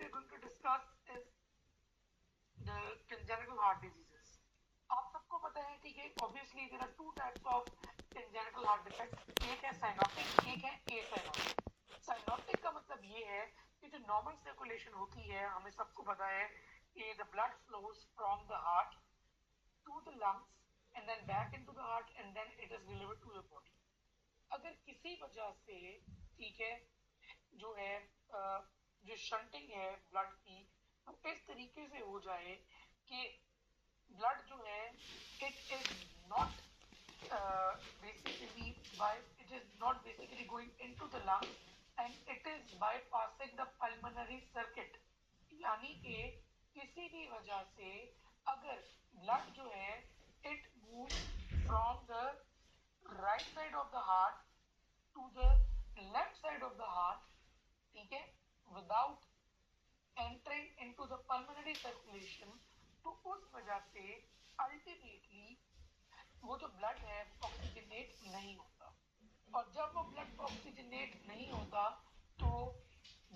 we are going to discuss is the congenital heart diseases. आप सबको पता है, ठीक है, obviously there are two types of congenital heart defect. एक है cyanotic, एक है acyanotic. Cyanotic का मतलब ये है कि जो normal circulation होती है, हमें सबको पता है कि the blood flows from the heart to the lungs and then back into the heart and then it is delivered to the body. अगर किसी वजह से, ठीक है, जो है जो शंटिंग है ब्लड की, तो इस तरीके से हो जाए कि ब्लड जो है it is not basically going into the lung and it is bypassing the pulmonary circuit. यानी कि किसी भी वजह से अगर ब्लड जो है it moves from the right side of the heart to the left side of the heart, ठीक है, without entering into the pulmonary circulation, तो उस वजह से अल्टीमेटली वो जो ब्लड है ऑक्सीजनेट नहीं होता, और जब वो ब्लड ऑक्सीजनेट नहीं होता तो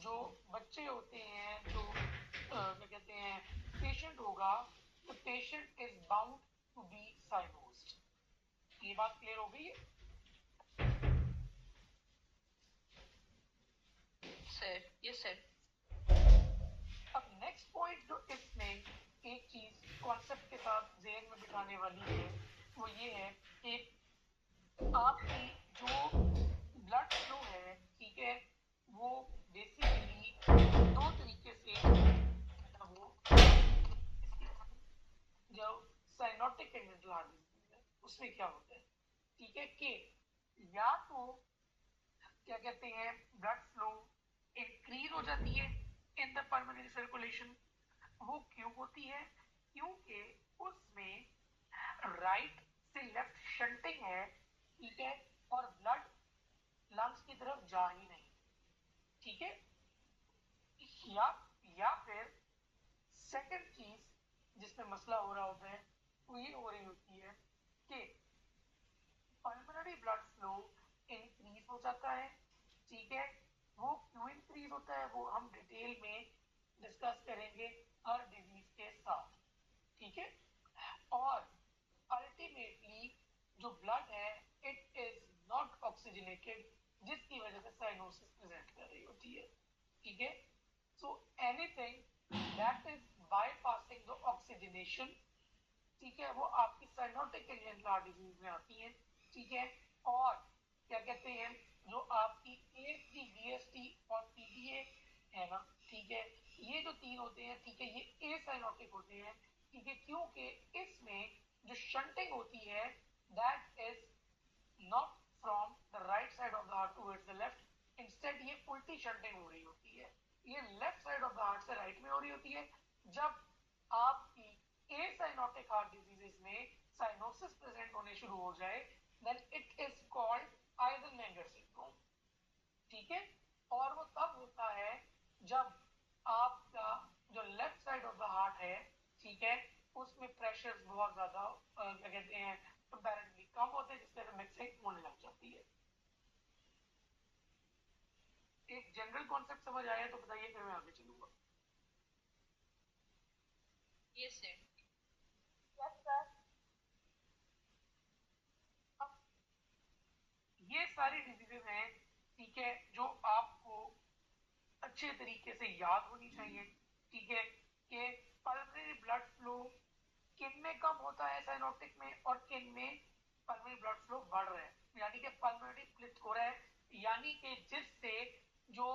जो बच्चे होते हैं, जो क्या कहते हैं पेशेंट होगा, तो patient is bound to be cyanosed. ये बात क्लियर हो गई है सर? Yes sir. अब नेक्स्ट पॉइंट जो इसमें एक चीज कॉन्सेप्ट के साथ ज़हन में बिठाने वाली है वो ये है कि आपकी जो ब्लड फ्लो है, ठीक है, वो बेसिकली दो तरीके से वो जो साइनोटिक congenital heart disease है उसमें क्या होता है, ठीक है, कि या तो क्या कहते हैं ब्लड फ्लो इंक्रीज हो जाती है इन द पल्मोनरी सर्कुलेशन. वो क्यों होती है? क्योंकि उसमें राइट से लेफ्ट शंटिंग है, ठीक है, और ब्लड लंग्स की तरफ जा ही नहीं, ठीक है. या फिर सेकंड चीज जिसमें मसला हो रहा होता है वो ये हो रही होती है कि पल्मोनरी ब्लड फ्लो इंक्रीज हो जाता है, ठीक है. वो क्यों इंक्रीज होता है वो हम डिटेल में डिस्कस करेंगे हर डिजीज के साथ, ठीक है. और अल्टीमेटली जो ब्लड है इट इज नॉट ऑक्सीजनेटेड, जिसकी वजह से साइनोसिस प्रेजेंट कर रही होती है, ठीक है. So anything that is bypassing the oxygenation, ठीक है, वो आपकी साइनोटिक congenital heart disease में आती है, ठीक है. और क्या कहते हैं जो आपकी AST, BST और PDA है ना, ठीक है, ये जो तीन होते हैं, ठीक है, ये एसाइनोटिक होते हैं, ठीक है, क्योंकि इसमें जो शंटिंग होती है that is not from the right side of the heart towards the left, instead ये उल्टी शंटिंग हो रही होती है, ये left side of the heart से राइट में हो रही होती है. जब आपकी एसाइनोटिक हार्ट डिजीजेस में साइनोसिस प्रेजेंट होने शुरू हो जाए then it is called Eisenmenger syndrome, ठीक है. और वो तब होता है जब आपका जो left side of the heart है, ठीक है, उसमें प्रेशर बहुत ज्यादा क्या कहते हैं कंपैरेटिवली कम होते हैं, जिससे मिक्सिंग होने लग जाती है. एक जनरल कॉन्सेप्ट समझ आया तो बताइए, फिर मैं आगे चलूंगा. Yes sir. Yes sir. ये सारी डिजीजेस हैं, ठीक है, जो आपको अच्छे तरीके से याद होनी चाहिए, ठीक है, कि पल्मोनरी ब्लड फ्लो किन में कम होता है साइनोटिक में और किन में पल्मोनरी ब्लड फ्लो बढ़ रहा है, यानी कि पल्मोनरी प्लिथ हो रहा है, यानी कि जिससे जो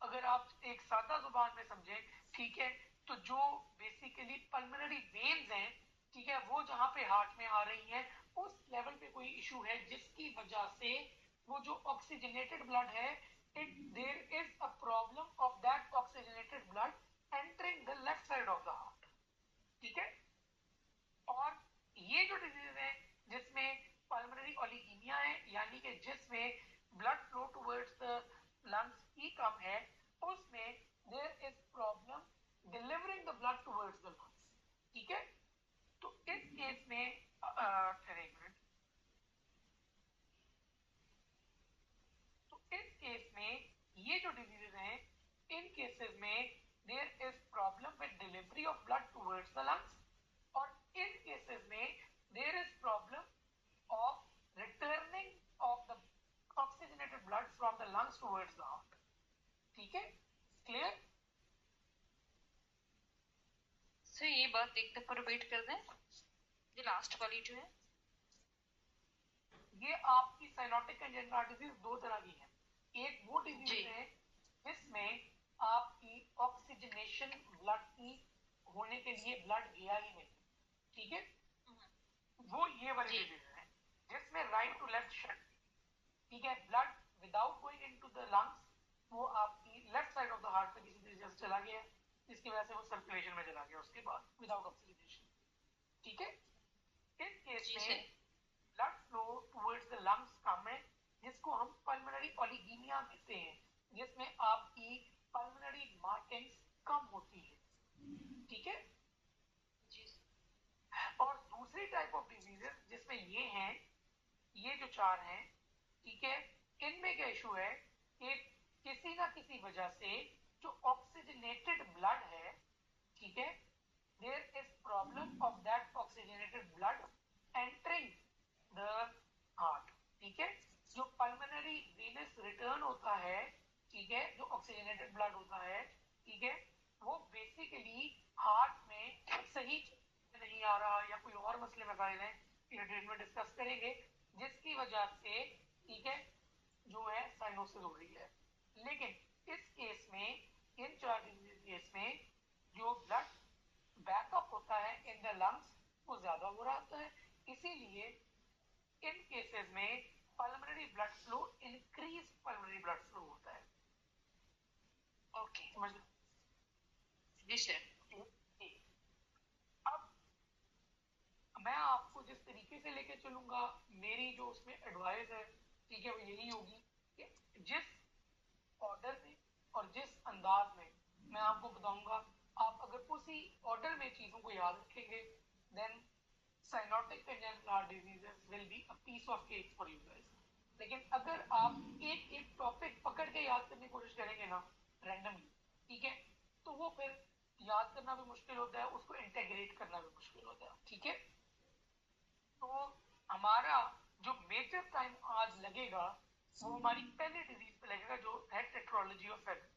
अगर आप एक सादा जुबान में समझें, ठीक है, तो जो बेसिकली पल्मोनरी वेन्स हैं, ठीक है, वो जहां पे हार्ट में आ रही हैं उस लेवल पे कोई इशू है जिसकी वजह से वो जो ऑक्सीजनेटेड ब्लड है there is a problem of that oxygenated blood entering the left side of the heart, ठीक है. और ये जो डिजीज है जिसमें पल्मोनरी ओलिगीमिया है, यानी कि जिसमें blood flow towards the lungs ही कम है, उसमें there is problem delivering the blood towards the lungs, ठीक है. तो इस केस में एक मिनट, तो इस केस में ये जो डिजीजेस हैं towards the lungs, or in cases में there is problem of returning of the oxygenated blood from the lungs towards the heart. ठीक है, clear? सर ये बात एक दफा रिपीट कर दें, ये लास्ट वाली जो है। ये आपकी साइनोटिक कंजेनिटल हार्ट डिजीज दो तरह की है। एक वो डिजीज है जिसमें आपकी ऑक्सीजनेशन ब्लड की होने के लिए ब्लड गया ही नहीं, ठीक है, वो ये वाली डिजीज है जिसमें राइट टू लेफ्ट शंट, ठीक है, blood without going into the lungs वो आपकी left side of the heart पे किसी तरीके से चला गया, जिसकी वजह से वो सर्कुलेशन में चला गया उसके बाद विदाउट ऑक्सीजनेशन, ठीक है। इस केस में blood flow towards the lungs कम है, जिसको हम पल्मोनरी ओलिगीमिया कहते हैं, जिसमें आपकी पल्मोनरी मार्किंग्स कम होती है, ठीक है। और दूसरी टाइप ऑफ डिजीजेस जिसमें ये हैं, ये जो चार हैं, ठीक है, इनमें क्या इशू है कि किसी ना किसी वजह से जो ऑक्सीजनेटेड ब्लड है, ठीक है, there is problem of that oxygenated blood entering the heart, ठीक है। जो पल्मोनरी वेनस रिटर्न होता है, ठीक है, जो ऑक्सीजनेटेड ब्लड होता है, ठीक है, वो बेसिकली हार्ट में सही नहीं आ रहा या कोई और मसले मसाइल हैं, ये डिटेल में डिस्कस करेंगे, जिसकी वजह से, ठीक है, जो है साइनोसिस हो रही है। लेकिन इस केस में, इन चार डिजीज केस में जो ब्लड बैकअप होता है इन द लंग्स वो ज्यादा हो रहा होता है, इसीलिए इन केसेस में pulmonary blood flow increase pulmonary blood flow होता है। ओके, समझ लो जी सर। अब मैं आपको जिस तरीके से लेके चलूंगा, मेरी जो उसमें एडवाइस है, ठीक है, वो यही होगी कि जिस ऑर्डर में और जिस अंदाज में मैं आपको बताऊंगा, आप अगर उसी ऑर्डर में चीजों को याद रखेंगे, then cyanotic congenital heart diseases will be a piece of cake for you guys. लेकिन अगर आप एक एक टॉपिक पकड़ के याद करने की कोशिश करेंगे ना रैंडमली, ठीक है, तो वो फिर याद करना भी मुश्किल होता है, उसको इंटीग्रेट करना भी मुश्किल होता है, ठीक है। तो हमारा जो मेजर टाइम आज लगेगा वो हमारी पहली डिजीज पे लगेगा, जो है टेट्रोलॉजी ऑफ फेलो,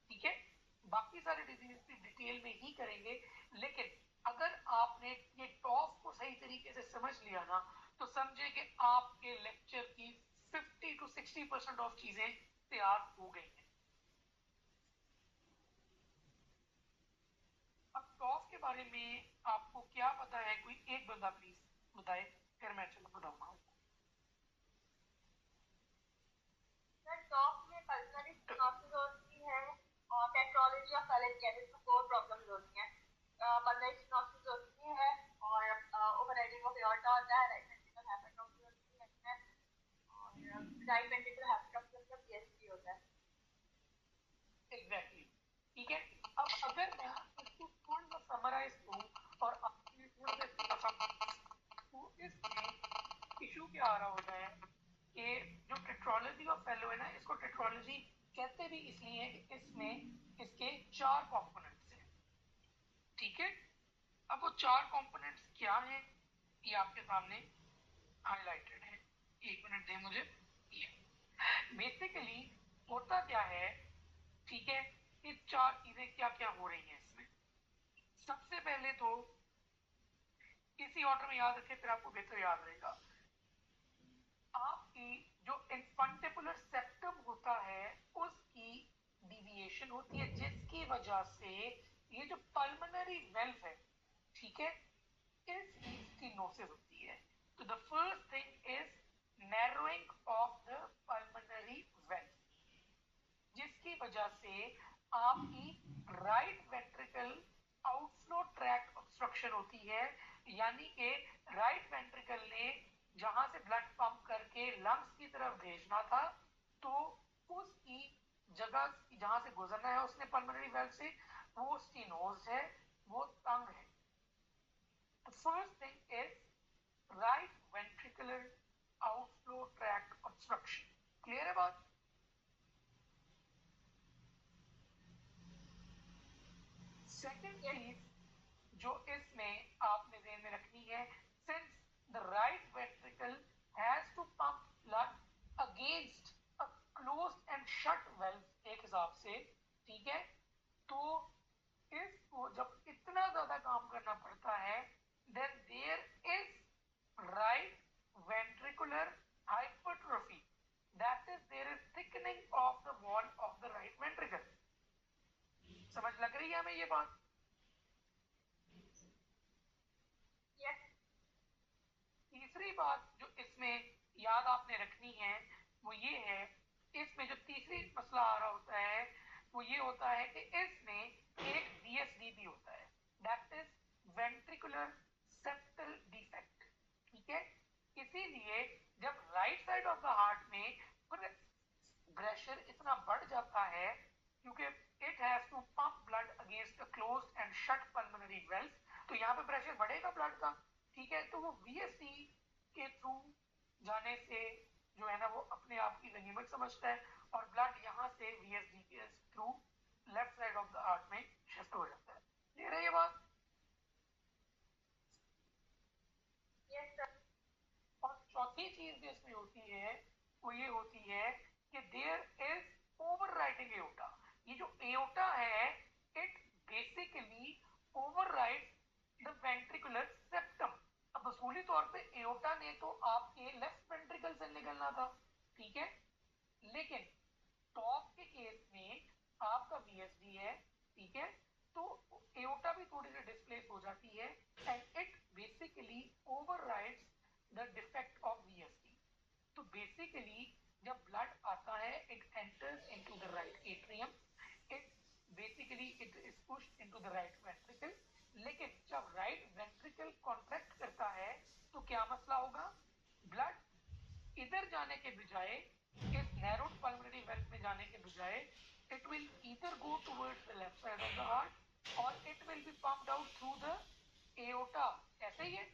ठीक है। बाकी सारे डिजीज की डिटेल में ही करेंगे, लेकिन अगर आपने ये टॉप को सही तरीके से समझ लिया ना, तो समझे कि आपके लेक्चर की 50 to 60% ऑफ चीजें तैयार हो गई हैं। अब टॉप के बारे में आपको क्या पता है, कोई एक बंदा प्लीज बताए, फिर मैं चलो बताऊंगा। टॉप में पल्मोनरी स्टेनोसिस होती है और टेट्रोलॉजी ऑफ फेलो कहते हैं, इसमें 4 प्रॉब्लम्स होती हैं। पल्मोनरी स्टेनोसिस होती है और ओवरराइडिंग ऑफ एओर्टा होता है, राइट वेंट्रिकल हाइपरट्रोफी होती है और राइट वेंट्रिकल हाइपरट्रोफी होता है, पीएचडी होता है। एग्जैक्टली, ठीक है। अब अगर मैं इसको थोड़ा सा समराइज करूं और आपके थोड़ा सा, तो इसमें इशू क्या आ रहा होता है कि जो टेट्रोलॉजी ऑफ फेलो है ना, इसको टेट्रोलॉजी कहते भी इसलिए है कि इसमें इसके 4 कंपोनेंट्स हैं, ठीक है। अब वो 4 कंपोनेंट्स क्या हैं, ये आपके सामने हाईलाइटेड है, एक मिनट दें मुझे। ये बेसिकली होता क्या है, ठीक है, ये 4 चीजें क्या क्या हो रही हैं इसमें। सबसे पहले तो इसी ऑर्डर में याद रखें, फिर आपको बेहतर याद रहेगा। आपकी जो इन्फंटिबुलर सेप्टम होता है उसकी डिविएशन होती है, जिसकी वजह से ये जो पल्मोनरी वेल्व है, ठीक है, इसकी स्टेनोसिस होती है। तो the first thing is narrowing of the pulmonary valve, जिसकी वजह से आपकी right ventricle outflow tract obstruction होती है, यानी कि राइट वेंट्रिकल ने जहां से ब्लड पंप करके लंग्स की तरफ भेजना था, तो उसकी जगह जहां से गुजरना है उसने पल्मोनरी वेल्व से, वो स्टेनोज है, वो तंग है। First thing is right ventricular outflow tract obstruction. Clear है बात? सेकेंड चीज जो से, ठीक है। तो इसको जब इतना ज्यादा काम करना पड़ता है, then there is right ventricular hypertrophy, that is there is thickening of the wall of the right ventricle। समझ लग रही है हमें ये बात? Yes. तीसरी बात जो इसमें याद आपने रखनी है वो ये है, इसमें जो तीसरी मसला आ रहा होता है वो ये होता है कि इसमें एक VSD भी होता है, that is ventricular septal defect, ठीक है। इसीलिए जब right side of the heart में प्रेशर इतना बढ़ जाता है, क्योंकि it has to pump blood against the closed and shut pulmonary valves, तो यहाँ पे प्रेशर बढ़ेगा ब्लड का, ठीक है। तो वो VSD के थ्रू जाने से जो है ना वो अपने आप की गनीमत समझता है और ब्लड यहाँ से VSD के through left side of the heart में शिफ्ट हो जाता है। क्लियर है ये बात? Yes, sir. और चौथी चीज जो इसमें होती है वो ये होती है कि देयर इज ओवरराइडिंग एओर्टा। ये जो एओर्टा है it basically overrides the ventricular septum. अब असूली तौर पे एओर्टा ने तो आपके लेफ्ट वेंट्रिकल से निकलना था, ठीक है, लेकिन टॉप के केस में आपका VSD है, ठीक है, तो एओर्टा भी थोड़ी सी डिस्प्लेस हो जाती है and it basically overrides the defect of VSD। तो बेसिकली जब ब्लड आता है it enters into the right atrium, it basically it is pushed into the right ventricle, लेकिन जब राइट वेंट्रिकल कॉन्ट्रैक्ट करता है तो क्या मसला होगा, ब्लड इधर जाने के बजाय इस नैरोड पल्मोनरी वेल्व में जाने के बजाय it will either go towards the left side of the heart और it will be pumped out through the aorta. ऐसे ही है?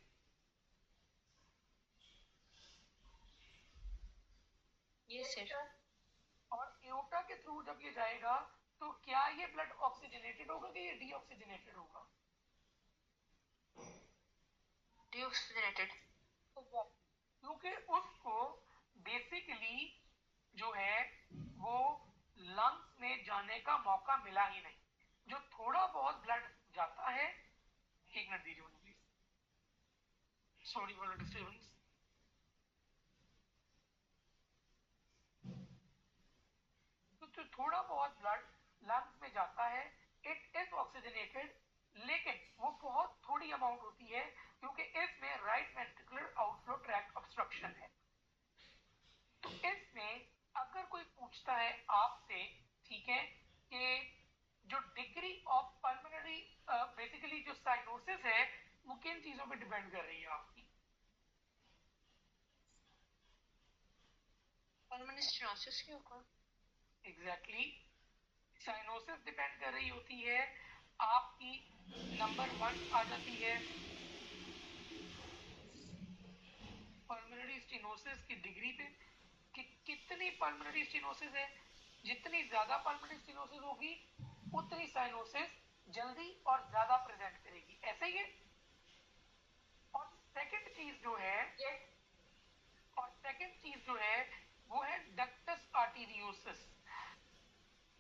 Yes, sir. और एओर्टा के थ्रू जब ये जाएगा तो क्या ये ब्लड ऑक्सीजनेटेड होगा कि ये डीऑक्सीजनेटेड होगा? Deoxygenated. क्योंकि उसको बेसिकली जो है वो लंग्स में जाने का मौका मिला ही नहीं। जो थोड़ा बहुत ब्लड जाता है, एक मिनट दीजिए मुझे please, sorry for the disturbance. तो थोड़ा बहुत ब्लड लंग्स में जाता है, इट इज ऑक्सीजनेटेड, लेकिन वो बहुत थोड़ी अमाउंट होती है क्योंकि इसमें right ventricular outflow tract obstruction है। तो इसमें अगर कोई पूछता है आपसे, ठीक है, कि जो डिग्री ऑफ पल्मोनरी बेसिकली जो साइनोसिस है वो किन चीजों पे डिपेंड कर रही है आपकी? Pulmonary stenosis के ऊपर। एग्जैक्टली, साइनोसिस डिपेंड कर रही होती है आपकी, नंबर 1 आ जाती है पल्मोनरी स्टेनोसिस की डिग्री पे कि कितनी पल्मोनरी स्टेनोसिस है। जितनी ज्यादा पल्मोनरी स्टेनोसिस होगी उतनी साइनोसिस जल्दी और ज्यादा प्रेजेंट करेगी। ऐसे ही है? और सेकंड चीज जो है Yes. और सेकंड चीज जो है वो है डक्टस आर्टेरियोसिस,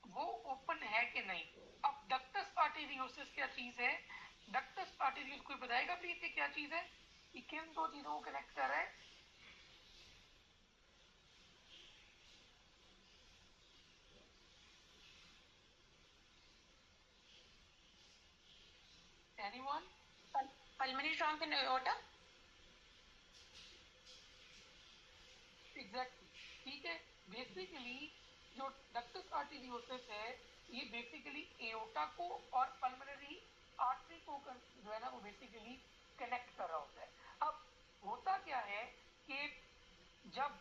वो ओपन है कि नहीं। अब डक्टस आर्टेरियोसिस क्या चीज है? डक्टस आर्टेरियोस कोई बताएगा प्लीज ये क्या चीज है, ये किन दो चीजों को कनेक्ट कर रहा है? Anyone? Pulmonary trunk and aorta. Exactly, ठीक है। बेसिकली जो डक्टस आर्टेरियोसिस है ये बेसिकली एओर्टा को और पल्मोनरी आर्टरी को जो है ना वो बेसिकली कनेक्ट कर रहा होता है। अब होता क्या है कि जब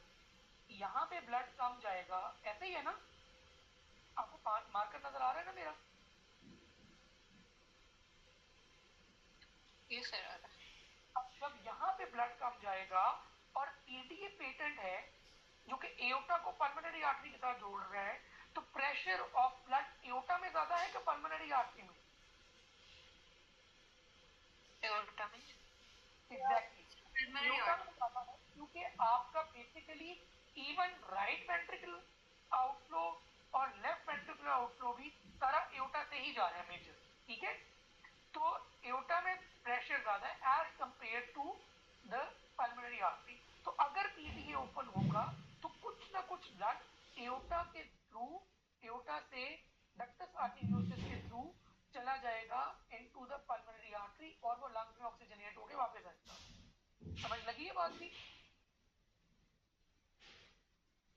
यहाँ पे ब्लड कम जाएगा, ऐसे ही है ना, आपको मार्कर नजर आ रहा है ना मेरा? Yes, sir. अब जब यहाँ पे ब्लड कम जाएगा और EDA पेटेंट है जो कि एओर्टा को पल्मोनरी आर्टरी के साथ जोड़ रहा है, तो प्रेशर ऑफ ब्लड एओर्टा में ज्यादा है कि पल्मोनरी आर्टरी में? Aorta में। Exactly, Pulmonary aorta artery. में ज्यादा है क्योंकि आपका basically even right ventricle outflow और लेफ्ट वेंट्रिकल वेंट्रिकुलर आउटफ्लो भी सारा एओर्टा से ही जा रहा है मेजर, ठीक है। तो एओर्टा में प्रेशर ज्यादा है as compare to the pulmonary artery. तो अगर पीटीए ओपन होगा तो कुछ ना कुछ ब्लड एओर्टा के थ्रू, एओर्टा से डक्टस आर्टेरियोसिस के थ्रू चला जाएगा इनटू द पल्मोनरी आर्टरी और वो लंग्स में ऑक्सीजनेट होकर वापस आएगा। समझ लगी है बात भी?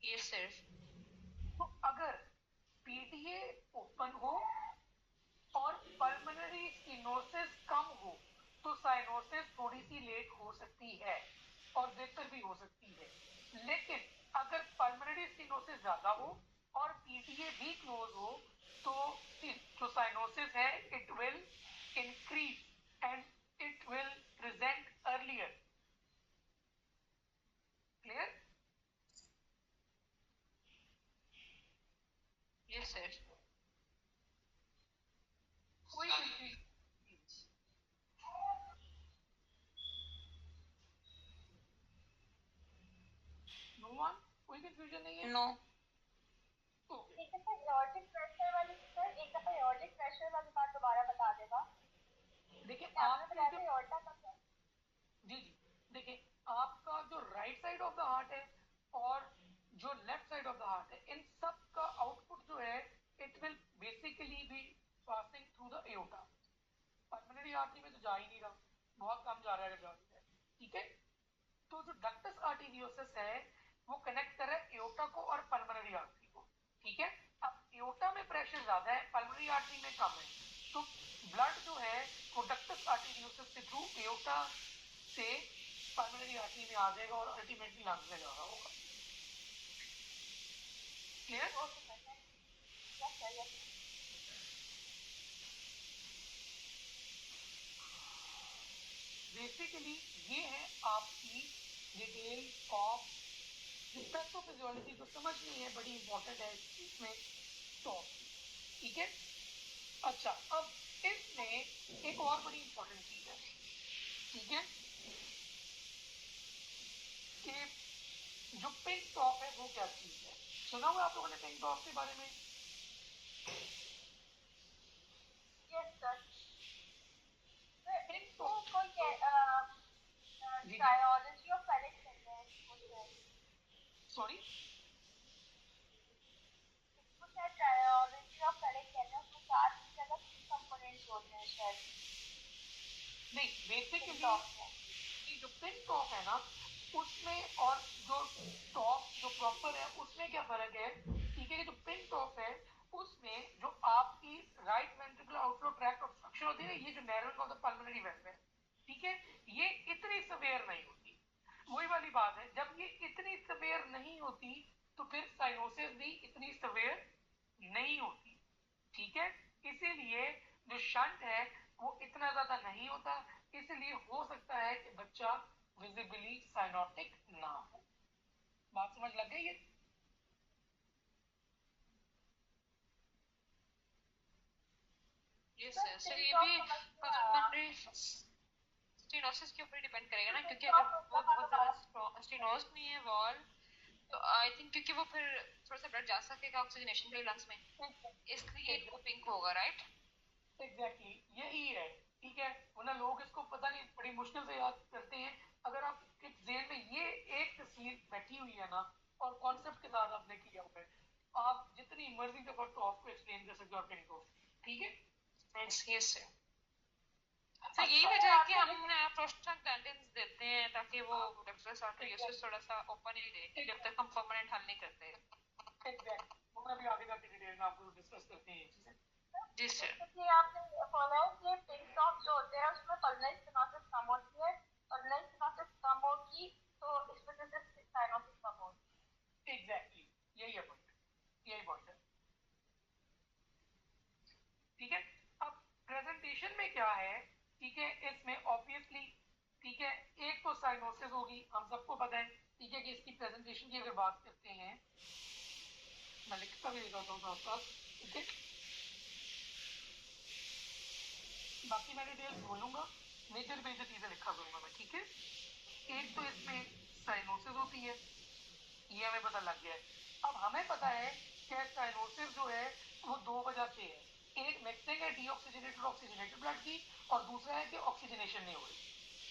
Yes sir. तो अगर पीटीए ओपन हो और पल्मोनरी स्टेनोसिस कम हो तो साइनोसिस थोड़ी सी लेट हो सकती है और बेहतर भी हो सकती है। लेकिन अगर पल्मोनरी स्टेनोसिस ज्यादा हो और पीटीए भी क्लोज हो तो जो साइनोसिस है it will increase and it will present earlier. Clear? Yes sir. कोई कंफ्यूजन? No one? कोई कंफ्यूजन नहीं है? नो। एक दफा एओर्टिक प्रेशर वाली सर, एक दफा एओर्टिक प्रेशर वाली बात दोबारा बता देगा। देखिए आपने आपके बताया जो था एओर्टा का क्या? जी जी देखिए आपका जो right side of the heart है और जो left side of the heart है, इन सब का आउटपुट जो है it will basically be passing through the aorta. Pulmonary artery में तो जा ही नहीं रहा, बहुत कम जा रहा है, जा रहा है, ठीक है। तो जो डक्टस आर्टेरियोसिस है वो कनेक्ट कर रहा है एओर्टा को और पल्मोनरी आर्टरी को, ठीक है। अब एओर्टा में प्रेशर ज्यादा है, पल्मोनरी आर्टरी में कम है, तो ब्लड जो है वो डक्टस आर्टेरियोसिस के थ्रू एओर्टा से पल्मोनरी आर्टरी में आ जाएगा और अल्टीमेटली लंग्स में जा रहा होगा। क्लियर? बेसिकली ये है आपकी डिटेल ऑफ पैथोफिजियोलॉजी। को समझनी है, बड़ी इंपॉर्टेंट है इसमें टॉप, ठीक है। अच्छा, अब इसमें एक और बड़ी इंपॉर्टेंट चीज है, ठीक है, कि जो पिंक टॉप है वो क्या चीज है। सुना हुआ आप लोगों ने पिंक टॉप के बारे में? Yes sir. पिंक टॉप कोई जी ट्रायोलॉजी ऑफ फेलिक कहते हैं उसको, सॉरी शायद ट्रायोलॉजी ऑफ फेलिक कहते हैं, उसमें 4 की जगह 3 कंपोनेंट्स होते हैं शायद। नहीं, बेसिकली जो पिन टॉप है ना उसमें और जो टॉप जो प्रॉपर है उसमें क्या फर्क है, ठीक है। जो पिन टॉप है उसमें जो आपकी right ventricular outflow tract obstruction होती है, ये जो narrowing of the pulmonary vein है, ठीक है, ये इतनी सवेयर नहीं होती। वही वाली बात है, जब ये इतनी सवेयर नहीं होती तो फिर साइनोसिस भी इतनी सवेयर नहीं होती, ठीक है। इसीलिए जो शंट है वो इतना ज्यादा नहीं होता, इसलिए हो सकता है कि बच्चा विजिबली साइनोटिक ना हो। बात समझ लग गई है? Yes sir. सर ये भी पल्मोनरी स्टेनोसिस के ऊपर डिपेंड करेगा ना, क्योंकि अगर वो बहुत ज्यादा स्टेनोज नहीं है वॉल तो आई थिंक क्योंकि वो फिर थोड़ा सा ब्लड जा सकेगा ऑक्सीजनेशन के लिए लंग्स में, इसलिए वो पिंक होगा, राइट? एग्जैक्टली यही है, ठीक है। वरना लोग इसको पता नहीं बड़ी मुश्किल से याद करते हैं। अगर आप जेल में ये एक तस्वीर बैठी हुई है ना और कॉन्सेप्ट के साथ आपने किया हुआ है, आप जितनी मर्जी दफा टॉप को एक्सप्लेन कर सकते हो पिन को, ठीक है। Yes sir. तो यही वजह है कि हम प्रोस्टाग्लैंडिन्स देते हैं ताकि वो डक्टस आर्टेरियोसिस थोड़ा सा ओपन ही रहे जब तक हम परमानेंट हल नहीं करते। एग्जैक्टली, वो मैं भी आगे जाके डिटेल में आपको डिस्कस करते हैं ये चीजें। जी सर। क्योंकि आपने बोला है कि पिंक टॉप जो होते हैं उसमें पल्मोनरी स्टेनोसिस कम होती है, पल्मोनरी स्टेनोसिस कम होगी तो इस वजह से साइनोसिस कम होगी। एग्जैक्टली यही है पॉइंट, यही पॉइंट है, ठीक है। अब प्रेजेंटेशन में क्या है, ठीक है, इसमें ऑब्वियसली, ठीक है, एक तो साइनोसिस होगी, हम सबको पता है, ठीक है, कि इसकी प्रेजेंटेशन की अगर बात करते हैं, मैं लिखता भी देता हूँ साथ, ठीक है, बाकी मैं डिटेल्स बोलूंगा, मेजर मेजर चीजें लिखा करूंगा मैं, ठीक है। एक तो इसमें साइनोसिस होती है, ये हमें पता लग गया है। अब हमें पता है कि साइनोसिस जो है वो दो वजह से है, एक मिक्सिंग है डीऑक्सीजनेटेड ऑक्सीजनेटेड ब्लड की, और दूसरा है कि ऑक्सीजनेशन नहीं हो रही,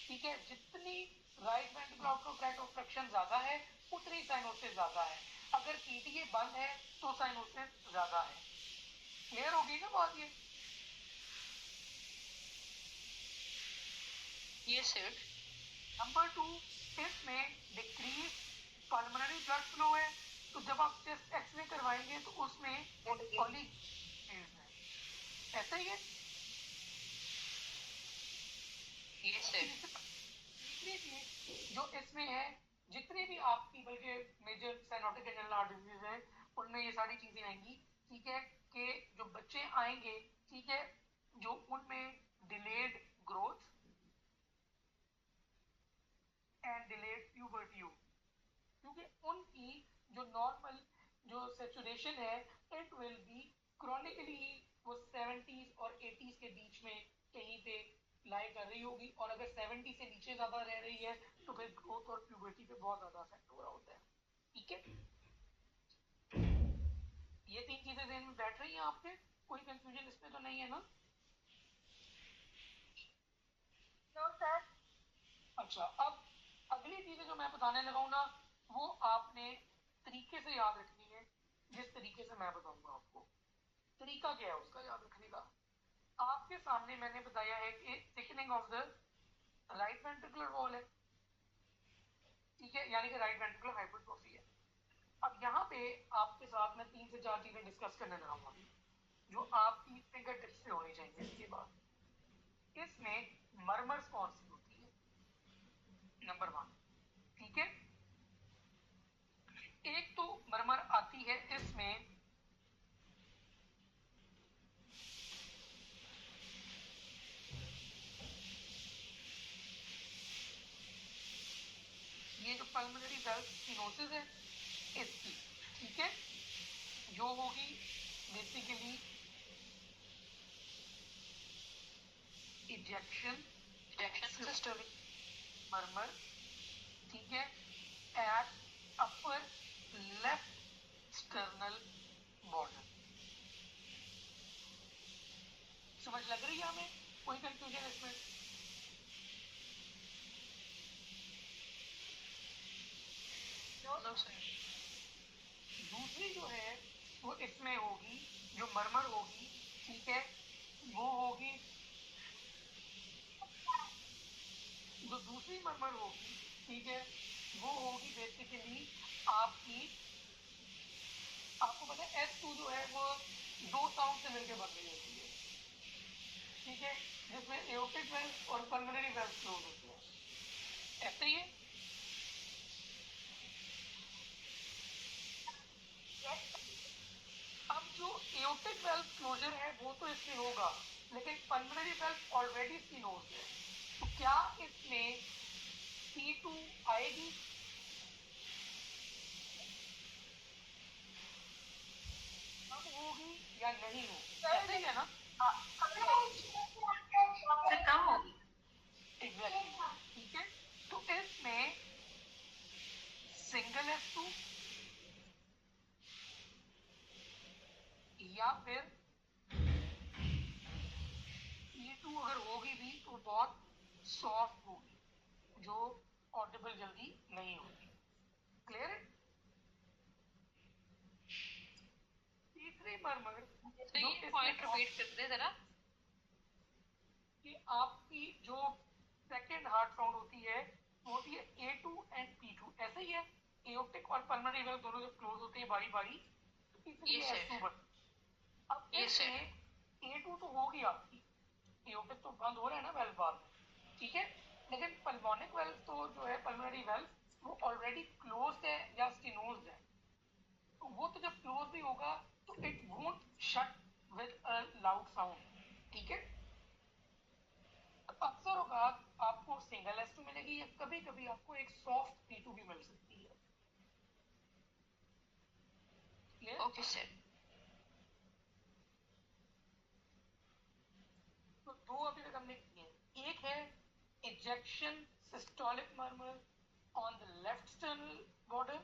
ठीक है। जितनी right ventricular outflow tract obstruction ज्यादा है उतनी साइनोसिस ज्यादा है, अगर पीटीए बंद है तो साइनोसिस ज्यादा है। क्लियर होगी ना बात ये? Yes, sir. नंबर 2, इसमें डिक्रीज पल्मोनरी ब्लड फ्लो है, तो जब आप चेस्ट एक्सरे करवाएंगे तो उसमें ऐसा ही है। Yes, sir. तीसरी चीज जो इसमें है, जितने भी आपकी बल्कि major cyanotic angle heart disease है उनमें ये सारी चीजें आएंगी, ठीक है। कि जो बच्चे आएंगे, ठीक है, जो उनमें delayed growth and delayed puberty हो, क्योंकि उनकी जो नॉर्मल जो सेचुरेशन है इट विल बी क्रॉनिकली वो 70s और 80s के बीच में कहीं पे लाई कर रही होगी, और अगर 70 से नीचे ज्यादा रह रही है तो फिर ग्रोथ और प्यूबर्टी पे बहुत ज्यादा इफेक्ट हो रहा होता है, ठीक है। ये तीन चीजें ध्यान में बैठ रही हैं आपके? कोई कंफ्यूजन इसमें तो नहीं है ना? No sir. अच्छा, अब अगली चीजें जो मैं बताने लगा हूं ना, वो आपने तरीके से याद रखनी है, जिस तरीके से मैं बताऊंगा आपको। तरीका क्या है उसका याद रखने का? आपके सामने मैंने बताया है कि thickening of the right ventricular wall है, ठीक है, यानी कि राइट वेंट्रिकुलर हाइपरट्रोफी है। अब यहाँ पे आपके साथ मैं 3 से 4 चीजें डिस्कस करने लगा हूँ जो आपकी फिंगर टिप्स पे होनी चाहिए इसके बाद। इसमें मरमर्स कौन सी होती है? नंबर 1, ठीक है। एक तो मरमर आती है इसमें ये जो पल्मोनरी वेल्व स्टेनोसिस है इसकी, ठीक है, जो होगी बेसिकली इजेक्शन सिस्टम मरमर, ठीक है, at upper left sternal border. समझ लग रही है हमें? कोई कंफ्यूजन इसमें? No, sir. दूसरी जो है वो इसमें होगी, जो मरमर होगी, ठीक है, वो होगी, जो दूसरी मरमर होगी, ठीक है, वो होगी बेसिकली आपकी, आपको पता है S2 जो है वो दो साउंड से मिलकर बन रही होती है, ठीक है, जिसमें एओर्टिक वेल्व और पल्मोनरी वेल्व क्लोज होते हैं, ऐसे ही है। अब जो एओर्टिक वेल्व क्लोजर है वो तो इसमें होगा, लेकिन पल्मोनरी वेल्व ऑलरेडी क्लोज है, तो क्या इसमें P2 आएगी? अब होगी या नहीं होगी? ऐसे ही है ना? कम होगी। एग्जैक्टली, ठीक है। तो इसमें सिंगल S2 या फिर P2 अगर होगी भी तो बहुत सॉफ्ट होगी, जो ऑडिबल जल्दी नहीं होगी। क्लियर है? तीसरी मरमर तो जो ये पॉइंट रिपीट कर दे जरा। कि आपकी जो सेकेंड हार्ट साउंड होती है वो होती है A2 एंड P2, ऐसा ही है। एओर्टिक और पल्मोनरी वेल्व दोनों जब क्लोज होते हैं बारी बारी तो इसलिए S2 बनता है। अब इसमें A2 तो होगी आपकी, एओर्टिक तो बंद हो रहा है ना वेल्व बाद में, ठीक है, लेकिन पल्मोनिक वेल्व तो जो है पल्मोनरी वेल्व वो ऑलरेडी क्लोज्ड है या स्टेनोज्ड है, तो वो तो जब क्लोज भी होगा तो it won't shut with a loud sound, ठीक है। अक्सर औकात आपको सिंगल S2 मिलेगी या कभी कभी आपको एक सॉफ्ट P2 भी मिल सकती है। Okay sir. तो दो अभी तक हमने किए, एक है ejection systolic murmur on the left sternal border,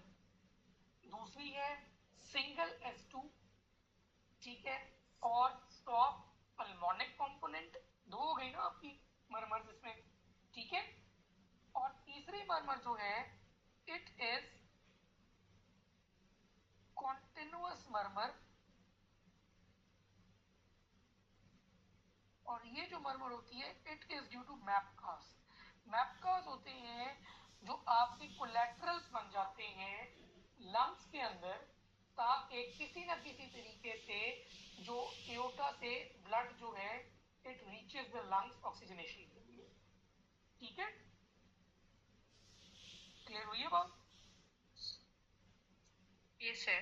दूसरी है सिंगल S2, ठीक है, और टॉप पल्मोनिक कंपोनेंट, दो हो गई ना आपकी मरमर जिसमें, ठीक है। और तीसरी मरमर जो है इट इज कॉन्टिन्यूअस मरमर, और ये जो मरमर होती है इट इज ड्यू टू मैपकास। मैपकास होते हैं जो आपके कोलेट्रल्स बन जाते हैं लंग्स के अंदर, ताकि किसी न किसी तरीके से जो एओर्टा से ब्लड जो है it reaches the lungs oxygenation के लिए, ठीक है। क्लियर हुई है बात? Yes sir.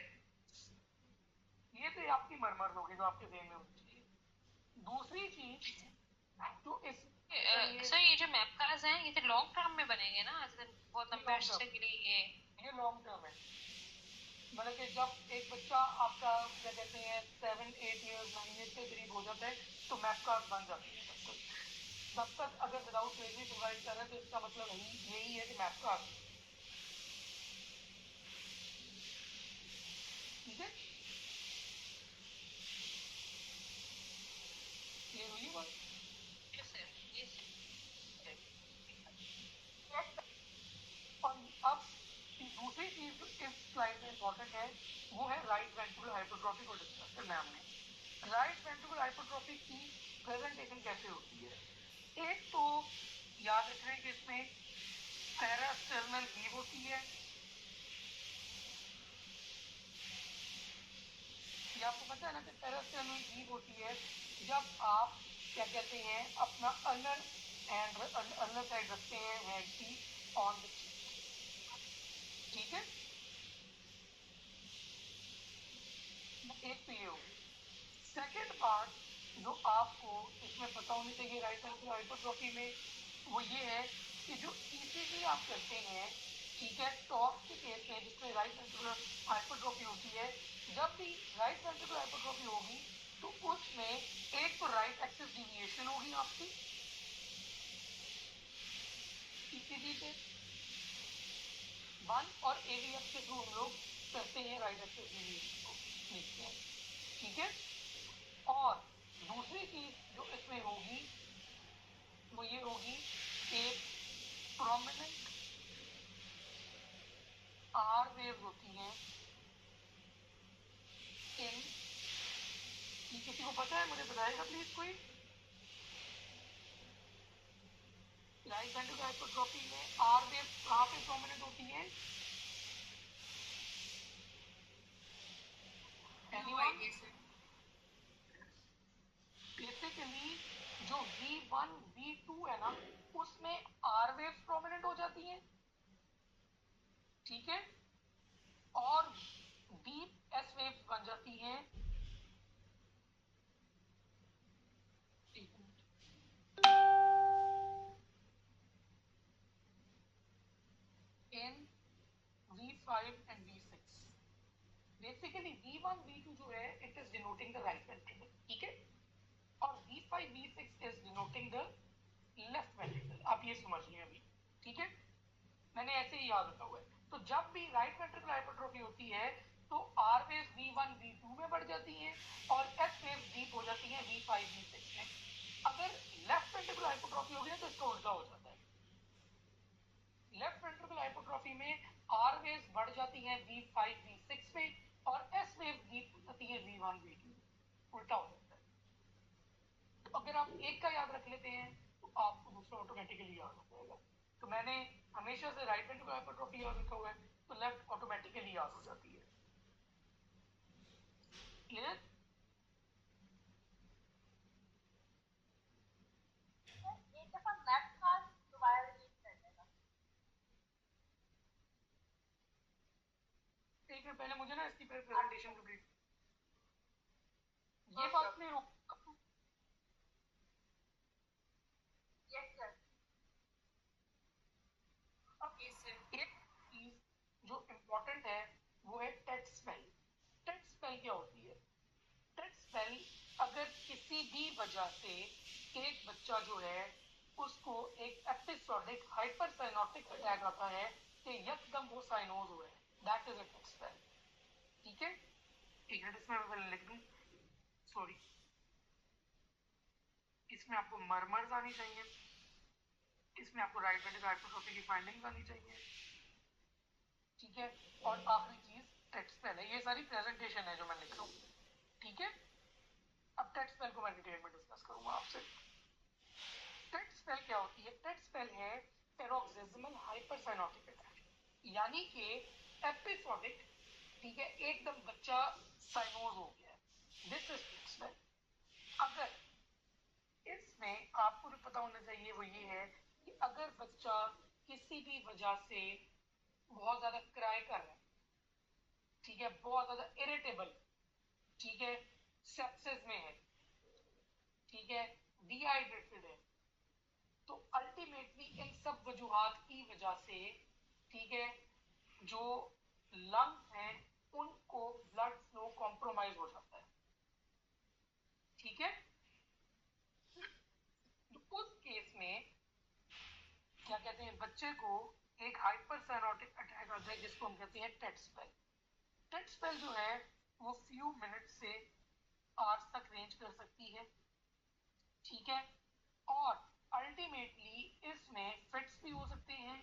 ये तो आपकी मरमर होगी जो आपके जेहन में होनी चाहिए। दूसरी चीज जो इस सर ये जो मैपकास हैं ये तो लॉन्ग टर्म में बनेंगे ना, बहुत लंबे अरसे के लिए? ये लॉन्ग टर्म है, मतलब कि जब एक बच्चा आपका क्या कहते हैं 7-8 ईयर्स 9 ईयर्स के करीब हो जाता है तो मैपकास बन जाती है। तब तक अगर विदाउट सर्जरी सर्वाइव कर रहे हैं तो इसका मतलब यही है कि मैपकास, ठीक है। ये हुई बात? Yes sir, yes. और अब दूसरी चीज इस स्लाइड में इंपॉर्टेंट है वो है राइट वेंट्रिकुलर हाइपरट्रॉफी को डिस्कस करना है हमने। राइट वेंट्रिकुलर हाइपरट्रॉफी की प्रेजेंटेशन कैसे होती है? एक तो याद रखना कि इसमें पैरास्टर्नल हीव होती है, ये आपको पता है ना कि पैरास्टर्नल हीव होती है जब आप क्या कहते हैं अपना अनर हैंड अनर साइड रखते हैं हैंड की ऑन द चीक, ठीक है। एक तो ये हो गई। सेकेंड पार्ट जो आपको इसमें पता होनी चाहिए राइट वेंट्रिकुलर हाइपरट्रॉफी में वो ये है कि जो ईसीजी आप करते हैं, ठीक है, टॉप के केस में जिसमें राइट वेंट्रिकुलर हाइपरट्रॉफी होती है, जब भी राइट वेंट्रिकुलर हाइपरट्रॉफी होगी तो उसमें एक तो राइट एक्सिस डिविएशन होगी आपकी ईसीजी पे, वन और एवीएफ के थ्रू हम लोग करते हैं राइट एक्सिस डिविएशन को देखते हैं, ठीक है। और दूसरी चीज जो इसमें होगी वो ये होगी कि प्रोमिनेंट आर वेव्स होती हैं इन, किसी को पता है मुझे बताएगा प्लीज कोई? राइट वेंट्रिकुलर हाइपरट्रॉफी में आर वेव कहाँ पे प्रोमिनेंट होती है? बेसिकली जो V1 V2 है ना उसमें आर वेव्स प्रोमिनेंट हो जाती हैं, ठीक है, और डीप एस वेव्स बन जाती हैं इन V5 and V6। Basically V1 V2 जो है it is denoting the right ventricle, ठीक है, और V5 V6 is denoting the left ventricle. आप ये समझ लिया अभी, ठीक है, मैंने ऐसे ही याद रखा हुआ है। तो जब भी राइट वेंट्रिकुलर हाइपरट्रॉफी होती है तो आर वेव्स V1 V2 में बढ़ जाती हैं और एस वेव्स डीप हो जाती हैं V5 V6 में। अगर लेफ्ट वेंट्रिकुलर हाइपरट्रॉफी होगी ना तो इसका उल्टा हो जाता है, लेफ्ट वेंट्रिकुलर हाइपरट्रॉफी में आर वेव्स बढ़ जाती हैं V5 V6 में और एस वेव्स डीप हो जाती है V1 V2, उल्टा हो जाता है। तो अगर आप एक का याद रख लेते हैं तो आपको दूसरा ऑटोमेटिकली याद हो जाएगा। तो मैंने हमेशा से राइट वेंट्रिकुलर हाइपरट्रॉफी याद रखा हुआ है तो लेफ्ट ऑटोमेटिकली याद हो जाती है। क्लियर? एक दफा मैपकास दोबारा रिपीट कर देना। एक मिनट पहले मुझे ना इसकी प्रेजेंटेशन कंप्लीट, ये बात नहीं रोक। Yes sir. एक चीज जो इम्पोर्टेंट है वो है टेट स्पेल। टेट स्पेल क्या होती है? टेट स्पेल अगर किसी भी वजह से एक बच्चा जो है उसको एक एपिसोडिक हाइपरसाइनोटिक अटैक आता है कि यकदम वो साइनोज हुआ है, that is a tet spell, ठीक है। एक मिनट इसमें मैं लिख दूं सॉरी, इसमें आपको मरमर्स आनी चाहिए, इसमें आपको राइट वेंट्रिकल हाइपरट्रोफी की फाइंडिंग्स आनी चाहिए, ठीक है। और आखिरी चीज टेट स्पेल है। ये सारी प्रेजेंटेशन है जो मैं लिख रहा हूँ, ठीक है। अब टेट स्पेल को मैं डिटेल में डिस्कस करूंगा आपसे। टेट स्पेल क्या होती है? टेट स्पेल है पैरोक्सिस्मल हाइपरसाइनोटिक अटैक, यानी कि एपिसोडिक, ठीक है, एकदम बच्चा साइनोज हो गया है, दिस इज टेट स्पेल। अगर इसमें आपको जो पता होना चाहिए वो ये है कि अगर बच्चा किसी भी वजह से बहुत ज्यादा क्राई कर रहा है, ठीक है, बहुत ज्यादा इरिटेबल, ठीक है, सेप्सिस में है, ठीक है, डिहाइड्रेटेड है, तो अल्टीमेटली इन सब वजूहात की वजह से, ठीक है, जो लंग्स हैं उनको ब्लड फ्लो कॉम्प्रोमाइज हो जाता है, ठीक है। तो उस केस में क्या कहते हैं, बच्चे को एक हाइपरसाइनोटिक अटैक आता है जिसको हम कहते हैं टेट स्पेल। टेट स्पेल जो है वो फ्यू मिनट से आवर्स तक रेंज कर सकती है, ठीक है। और अल्टीमेटली इसमें फिट्स भी हो सकते हैं,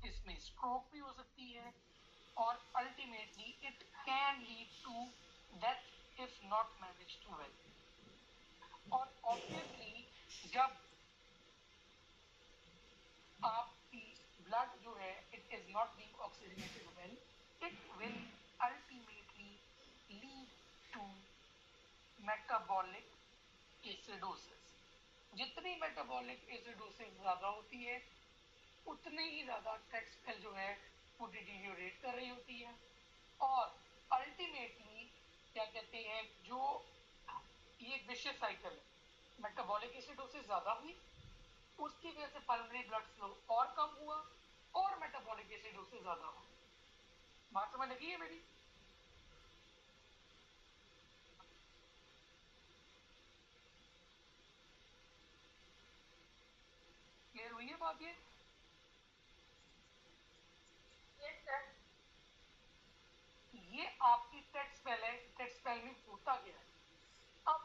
इसमें स्ट्रोक भी हो सकती है, और ultimately it can lead to death if not managed well. और ऑब्वियसली जब आपकी ब्लड जो है it is not being oxygenated well, it will ultimately lead to metabolic acidosis. जितनी मेटाबॉलिक एसिडोसिस ज्यादा होती है उतनी ही ज्यादा टेट स्पेल जो है वो डिटीरियोरेट कर रही होती है, और अल्टीमेटली क्या कहते हैं, जो ये विशियस साइकिल है, मेटाबॉलिक एसिडोसिस ज्यादा हुई, उसकी वजह से पल्मोनरी ब्लड फ्लो और कम हुआ, और मेटाबॉलिक एसिडोसिस ज्यादा हुआ। बात समझ लगी है मेरी? क्लियर हुई है बात ये? Yes, sir. ये आपकी टेट स्पेल है। टेट स्पेल में होता क्या है? अब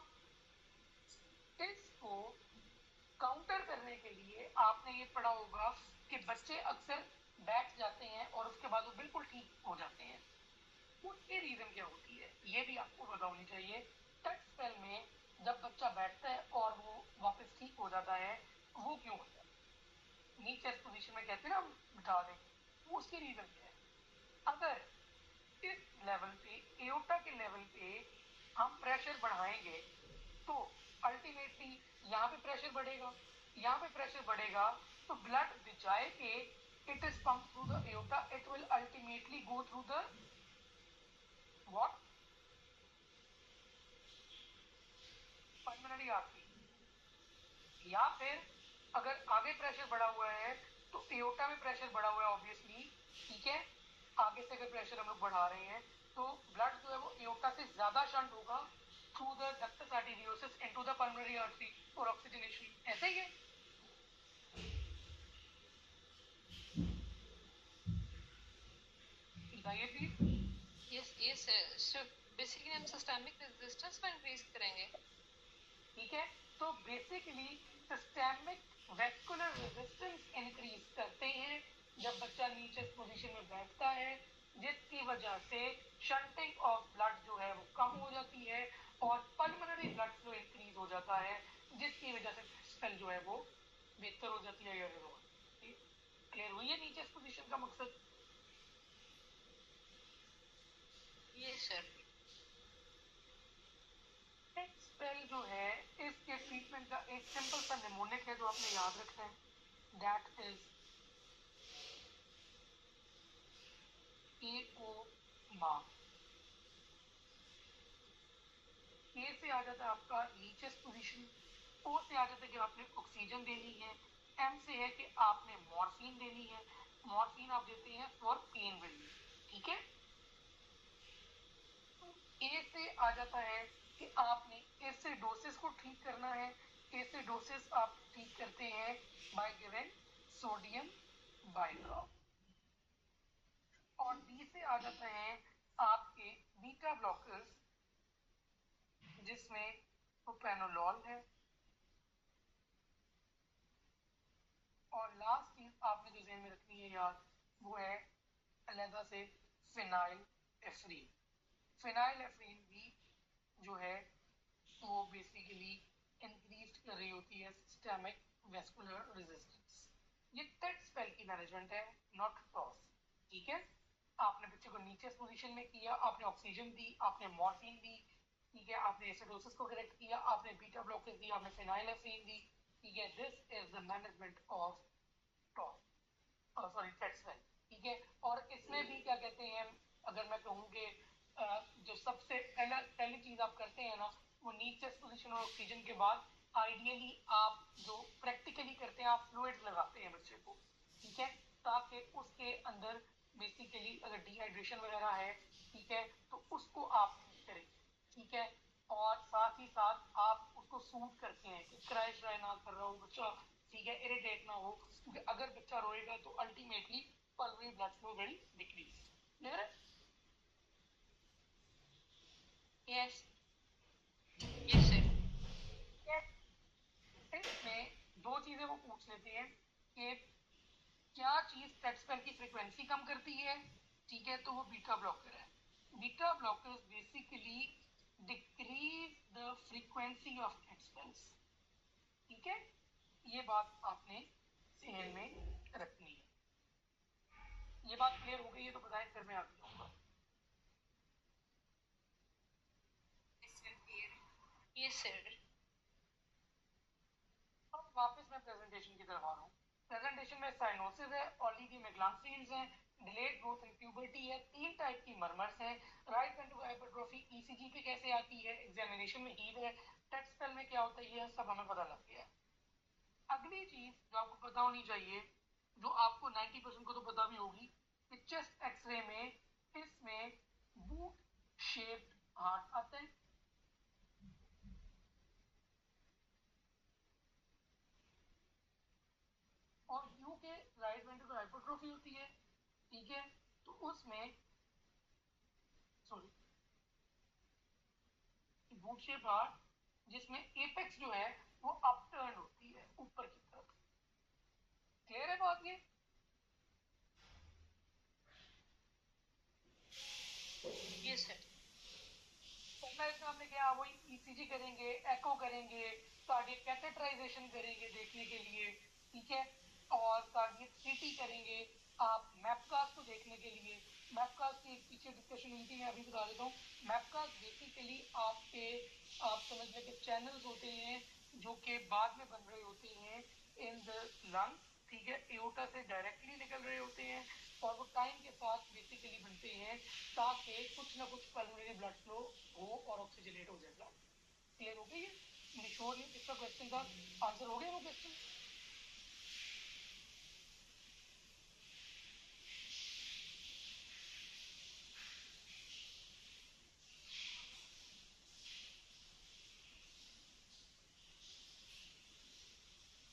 इसको काउंटर करने के लिए आपने ये पढ़ा होगा कि बच्चे अक्सर बैठ जाते हैं और उसके बाद वो बिल्कुल ठीक हो जाते हैं। उसकी रीजन क्या होती है ये भी आपको पता होनी चाहिए। टेट स्पेल में जब बच्चा बैठता है और वो वापस ठीक हो जाता है, वो क्यों होता है? नीचे इस पोजीशन में कहते हैं ना हम बिठा दें, वो उसकी रीजन क्या है? अगर इस लेवल पे, एओर्टा के लेवल पे हम प्रेशर बढ़ाएंगे तो अल्टीमेटली यहाँ पे प्रेशर बढ़ेगा, यहाँ पे प्रेशर बढ़ेगा, तो ब्लड बजाय के it is pump through the aorta, it will ultimately go through the what, pulmonary artery. या फिर अगर आगे प्रेशर बढ़ा हुआ है तो एओर्टा में प्रेशर बढ़ा हुआ है ऑब्वियसली, ठीक है। आगे से अगर प्रेशर हम लोग बढ़ा रहे हैं तो ब्लड जो है वो एओर्टा से ज्यादा शंट होगा through the ductus arteriosus into the pulmonary artery for oxygenation. ऐसा ही है। बताइए प्लीज। यस सर, बेसिकली हम सिस्टमिक रेजिस्टेंस को इंक्रीज करेंगे, ठीक है। तो basically systemic vascular resistance increase करते हैं जब बच्चा नीचे इस पोजीशन में बैठता है, जिसकी वजह से शंटिंग ऑफ ब्लड जो है वो कम हो जाती है और पल्मोनरी ब्लड फ्लो इंक्रीज हो जाता है, जिसकी वजह से स्पेल जो है वो बेहतर हो जाती है। क्लियर हुई है नीचे इस पोजीशन का मकसद? Yes sir. टेट स्पेल जो है इसके ट्रीटमेंट का एक सिंपल सा निमोनिक है जो आपने याद रखना है, दैट इज AO मार्क। ए से आ जाता है आपका नीचेस्ट पोजीशन, ओ से आ जाता है कि आपने ऑक्सीजन देनी है, एम से है कि आपने मॉर्फिन देनी है। मॉर्फिन आप देते हैं फॉर पेन रिलीफ, ठीक है। ए से आ जाता है कि आपने एसिडोसिस को ठीक करना है। एसिडोसिस आप ठीक करते हैं बाय गिविंग सोडियम बाइड्रॉप। और बी से आ जाता है आपके बीटा ब्लॉकर्स, जिसमें प्रोपेनोलॉल है, और लास्ट चीज आपने जो ध्यान में रखनी है यार वो है अलग से फिनाइल एफ्रीन। फिनाइल एफ्रीन भी जो है वो बेसिकली इंक्रीज कर रही होती है सिस्टेमिक वेस्कुलर रेजिस्टेंस। ये टेट स्पेल की मैनेजमेंट है, नॉट टॉस। ठीक है, आपने बच्चे को नीचे पोजीशन में किया, आपने ऑक्सीजन दी, आपने मॉर्फिन दी, ठीक है, आपने एसिडोसिस को करेक्ट किया, आपने बीटा ब्लॉकर्स दी, आपने फेनाइलेफ्रीन दी, ठीक है। This is the management of toss, sorry tet spell. ठीक है, और इसमें भी क्या कहते हैं, अगर मैं कहूँ कि जो सबसे पहली चीज आप करते हैं ना वो नीचे पोजीशन और ऑक्सीजन के बाद आइडियली आप जो प्रैक्टिकली करते हैं आप फ्लूइड्स लगाते हैं बच्चे को, ठीक है, ताकि उसके अंदर बेसिकली अगर डिहाइड्रेशन वगैरह है, ठीक है, तो उसको आप करें, ठीक है। और साथ ही साथ आप उसको सूट करते हैं कि क्राई श्राई ना कर रहा हो बच्चा, ठीक है, इरिटेट ना हो, क्योंकि अगर बच्चा रोएगा तो ultimately pulmonary blood flow will decrease. Clear है? Yes. Yes, sir. इसमें दो चीजें वो पूछ लेते हैं कि क्या चीज टेट स्पेल की फ्रीक्वेंसी कम करती है, ठीक है, तो वो बीटा ब्लॉकर है। Beta blockers basically decrease the frequency of tet spells, ठीक है, ये बात आपने ध्यान में रखनी है। ये बात क्लियर हो गई है तो बताएं, फिर मैं आगे जाऊंगा। Yes, sir. अब वापस मैं प्रेजेंटेशन की तरफ आ रहा हूँ। प्रेजेंटेशन में साइनोसिस है, ओलिगोमेगलांथीन्स हैं, डिलेड ग्रोथ इन प्यूबर्टी है, 3 टाइप की मर्मर्स हैं, राइट वेंट्रिकुलर हाइपरट्रोफी ईसीजी पे कैसे आती है, एग्जामिनेशन में हीव है, टेट स्पेल में क्या होता है, ये सब हमें पता लग गया है। अगली चीज जो आपको पता होनी चाहिए, जो आपको 90% को तो पता भी होगी, कि चेस्ट एक्सरे में इसमें बूट शेप्ड हार्ट आता है, और यू के राइट वेंट्रिकुलर हाइपरट्रोफी होती है, ठीक है, तो उसमें सॉरी बूट शेप हार्ट जिसमें एपेक्स जो है वो अपटर्न होती है ऊपर की तरफ। क्लियर है बात ये? Yes, sir. पहला इसमें हमने क्या वही ईसीजी करेंगे, एको करेंगे, कार्डियक कैथेटराइजेशन करेंगे देखने के लिए, ठीक है, और कार्डियक सीटी करेंगे आप मैपकास्ट को देखने के लिए। मैपकास्ट की पीछे डिस्कशन हुई थी, मैं अभी बता देता हूँ। मैपकास्ट बेसिकली आपके आप समझ लें कि चैनल्स होते हैं जो कि बाद में बन रहे होते हैं इन द लंग्स, ठीक है, एओर्टा से डायरेक्टली निकल रहे होते हैं, और वो टाइम के साथ बेसिकली बनते हैं ताकि कुछ ना कुछ पल्मोनरी ब्लड फ्लो हो और ऑक्सीजनेट हो जाए ब्लड। क्लियर हो गई है? मुझे श्योर नहीं किसका क्वेश्चन था, आंसर हो गया वो क्वेश्चन?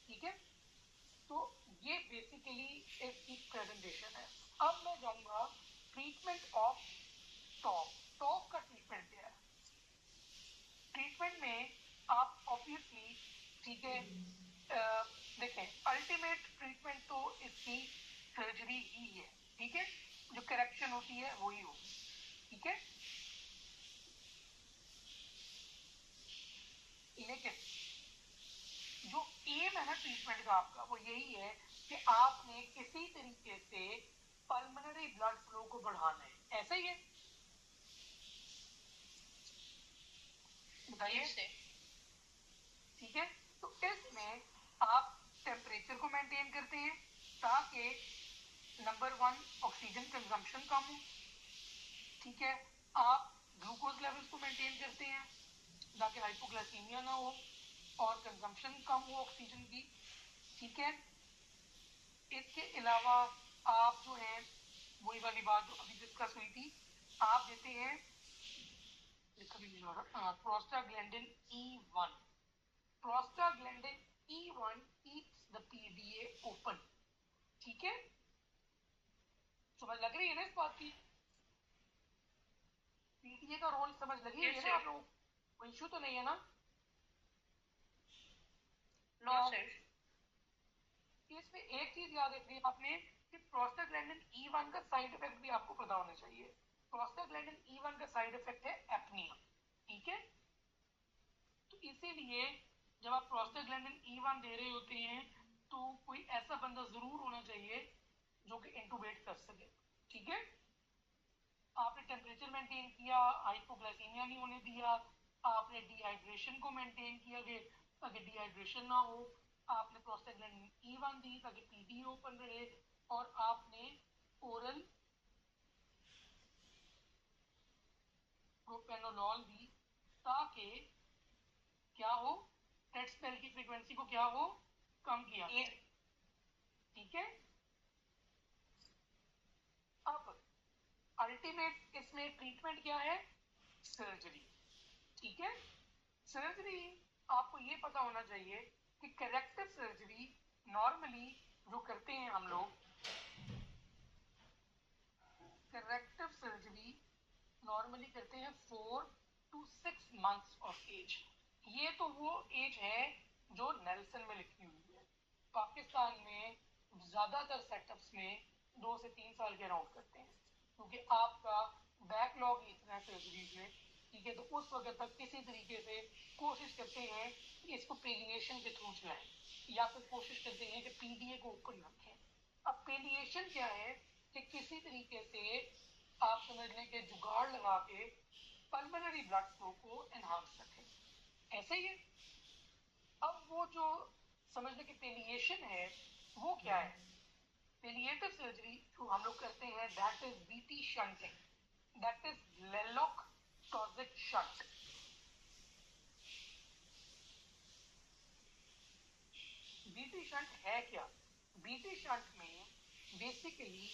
ठीक है, तो ये बेसिकली इसकी प्रेजेंटेशन है। अब मैं जाऊंगा ट्रीटमेंट ऑफ टॉक। टॉक का ट्रीटमेंट क्या है? ट्रीटमेंट में आप ऑब्वियसली, ठीक है, देखें अल्टीमेट ट्रीटमेंट तो इसकी सर्जरी ही है, ठीक है, जो करेक्शन होती है वही हो, ठीक है, लेकिन जो एम है ना ट्रीटमेंट का आपका वो यही है कि आपने किसी तरीके से पल्मोनरी ब्लड फ्लो को बढ़ाना है, ऐसा ही है, बताइए। Yes, sir. ठीक है, तो इसमें आप टेम्परेचर को मेंटेन करते हैं ताकि नंबर 1 ऑक्सीजन कंजम्पशन कम हो, ठीक है, आप ग्लूकोज लेवल्स को मेंटेन करते हैं ताकि हाइपोग्लाइसीमिया ना हो और कंजम्पशन कम हो ऑक्सीजन की, ठीक है। इसके अलावा आप जो है वही वाली बात जो अभी डिस्कस हुई थी, आप देते हैं prostaglandin E1। Prostaglandin E1 keeps the PDA open, ठीक है, समझ लग रही है ना इस बात की? पीडीए का रोल समझ लगी है Yes, ना sir. आप लोग? कोई इशू तो नहीं है ना? No sir. इसमें एक चीज याद रखनी है आपने कि प्रोस्टाग्लैंडिन E1 का साइड इफेक्ट भी आपको पता होना चाहिए। प्रोस्टाग्लैंडिन E1 का साइड इफेक्ट है एपनिया, ठीक है? तो इसीलिए जब आप प्रोस्टाग्लैंडिन E1 दे रहे होते हैं तो कोई ऐसा बंदा जरूर होना चाहिए जो कि इंटुबेट कर सके, ठीक है? आपने टेम्परेचर मेंटेन किया, हाइपोग्लाइसीमिया नहीं होने दिया, आपने डिहाइड्रेशन को मेंटेन किया कि ताकि डिहाइड्रेशन ना हो, आपने प्रोस्टाग्लैंडिन E1 दी ताकि पीडी ओपन रहे, और आपने ओरल प्रोपेनोलॉल दी ताकि क्या हो, डेड स्पेल की फ्रीक्वेंसी को क्या हो, कम किया जाए, ठीक है? अब अल्टीमेट इसमें ट्रीटमेंट क्या है? सर्जरी, ठीक है? सर्जरी आपको ये पता होना चाहिए कि करेक्टिव सर्जरी नॉर्मली जो करते हैं हम लोग, करेक्टिव सर्जरी नॉर्मली करते हैं 4 to 6 months ऑफ एज। ये तो वो एज है जो नेल्सन में लिखी हुई है। पाकिस्तान में ज्यादातर सेटअप्स में 2 से 3 साल के अराउंड करते हैं, क्योंकि आपका बैकलॉग इतना है सर्जरीज में, ठीक है? तो उस वक्त तक किसी तरीके से कोशिश करते हैं कि इसको पेलिएशन के थ्रू चलाएं, या फिर कोशिश करते हैं कि पीडीए को ओपन रखें। अब पेलिएशन क्या है कि किसी तरीके से आप समझ लें कि जुगाड़ लगा के पल्मोनरी ब्लड फ्लो को एनहांस रखें, ऐसे ही है। अब वो जो समझ लें कि पेलिएशन है वो क्या है? पेलिएटिव सर्जरी जो हम लोग करते हैं that is BT shunting, that is Blalock Taussig shunt. BT shunt है क्या? बीटी शंट में बेसिकली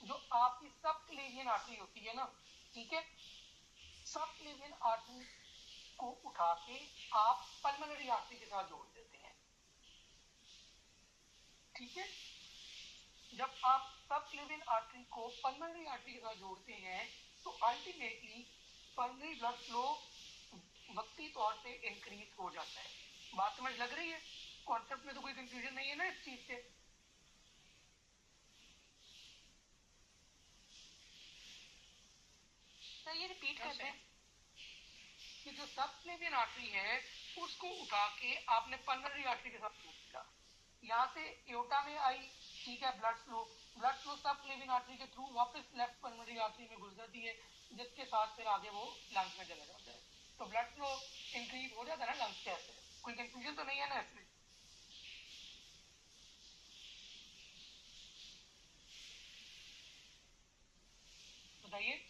जो आपकी सब क्लेवियन आर्टरी होती है ना, ठीक है, सब क्लेवियन आर्टरी को उठा के आप पल्मोनरी आर्टरी के साथ जोड़ देते हैं, ठीक है? जब आप सब क्लेवियन आर्टरी को पल्मोनरी आर्टरी के साथ जोड़ते हैं तो अल्टीमेटली पल्मोनरी ब्लड फ्लो वक्ती तौर पे इंक्रीज हो जाता है। बात समझ लग रही है? कॉन्सेप्ट में तो कोई कंफ्यूजन नहीं है ना इस चीज से? सर ये रिपीट कर दें कि जो सब क्लेवियन आर्टरी है उसको उठा के आपने पल्मोनरी आर्टरी के साथ जोड़ दिया, यहाँ से एओर्टा में आई, ठीक है, ब्लड फ्लो सब क्लेवियन आर्टरी के थ्रू वापस लेफ्ट पल्मोनरी आर्टरी में घुस जाती है, जिसके साथ फिर आगे वो लंग्स में चला जाता है। तो ब्लड फ्लो इंक्रीज हो जाता है ना लंग्स के ऐसे। कोई कंफ्यूजन तो नहीं है ना इसमें? बताइए,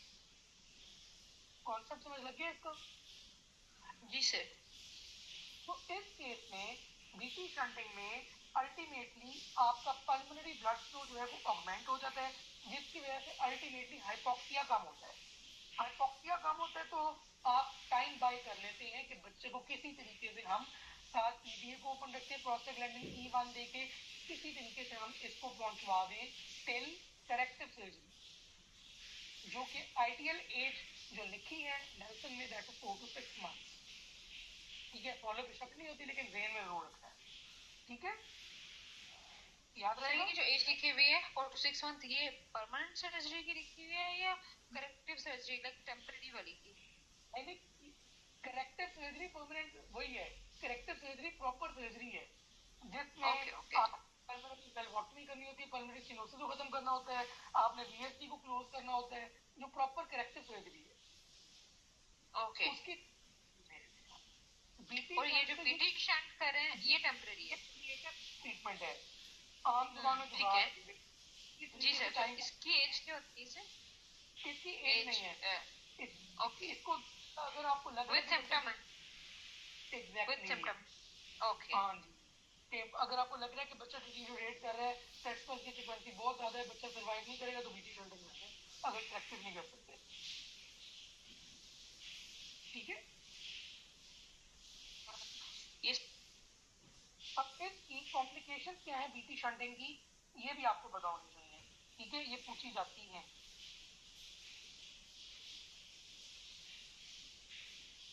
कॉन्सेप्ट समझ लग गया इसको? जी सर। तो इस केस में बीटी शंटिंग में अल्टीमेटली आपका पल्मोनरी ब्लड फ्लो जो है वो ऑगमेंट हो जाता है, जिसकी वजह से अल्टीमेटली हाइपोक्सिया कम होता है। हाइपोक्सिया कम होता है तो आप टाइम बाय कर लेते हैं कि बच्चे को किसी तरीके से हम साथ पीडीए को ओपन रखते हैं, प्रोस्टाग्लैंडिन E1 देके किसी तरीके से हम इसको पहुंचवा दें टिल करेक्टिव सर्जरी, जो कि आइडियल एज जो लिखी है नेल्सन में दैट इज 4 to 6 months, ठीक है? फॉलो पे शक नहीं होती लेकिन ब्रेन में जरूर रखना है, ठीक है? याद रहेगा? जो एज लिखी हुई है 4 to 6 month, ये परमानेंट सर्जरी की लिखी हुई है या करेक्टिव सर्जरी लाइक टेम्पररी वाली की? यानी करेक्टिव सर्जरी परमानेंट वही है, करेक्टिव सर्जरी प्रॉपर सर्जरी है जिसमें आप पल्मोनरी वेलवॉटमी करनी होती है, पल्मोनरी स्टेनोसिस को खत्म करना होता है, आपने वीएसटी को क्लोज करना होता है, जो प्रॉपर करेक्टिव सर्जरी है। ओके। उसकी और ये जो बीटी शंट कर रहे हैं ये टेम्पररी है, ट्रीटमेंट है आम जुबान में। ठीक है जी सर। तो इसकी एज क्या होती है सर? इसकी एज नहीं है। ओके। इसको अगर आपको लग रहा है with symptom, exactly symptom. Okay. हाँ जी, कि अगर आपको लग रहा है कि बच्चा डिटीरियोरेट कर रहा है, सेट पर की फ्रीक्वेंसी बहुत ज्यादा है, बच्चा सर्वाइव नहीं करेगा, तो बीटी शंटिंग करते हैं अगर करेक्टिव नहीं कर सकते, ठीक है? ये अब इसकी कॉम्प्लिकेशन क्या है बीटी शंटिंग की, ये भी आपको पता होनी चाहिए, ठीक है? ये पूछी जाती है।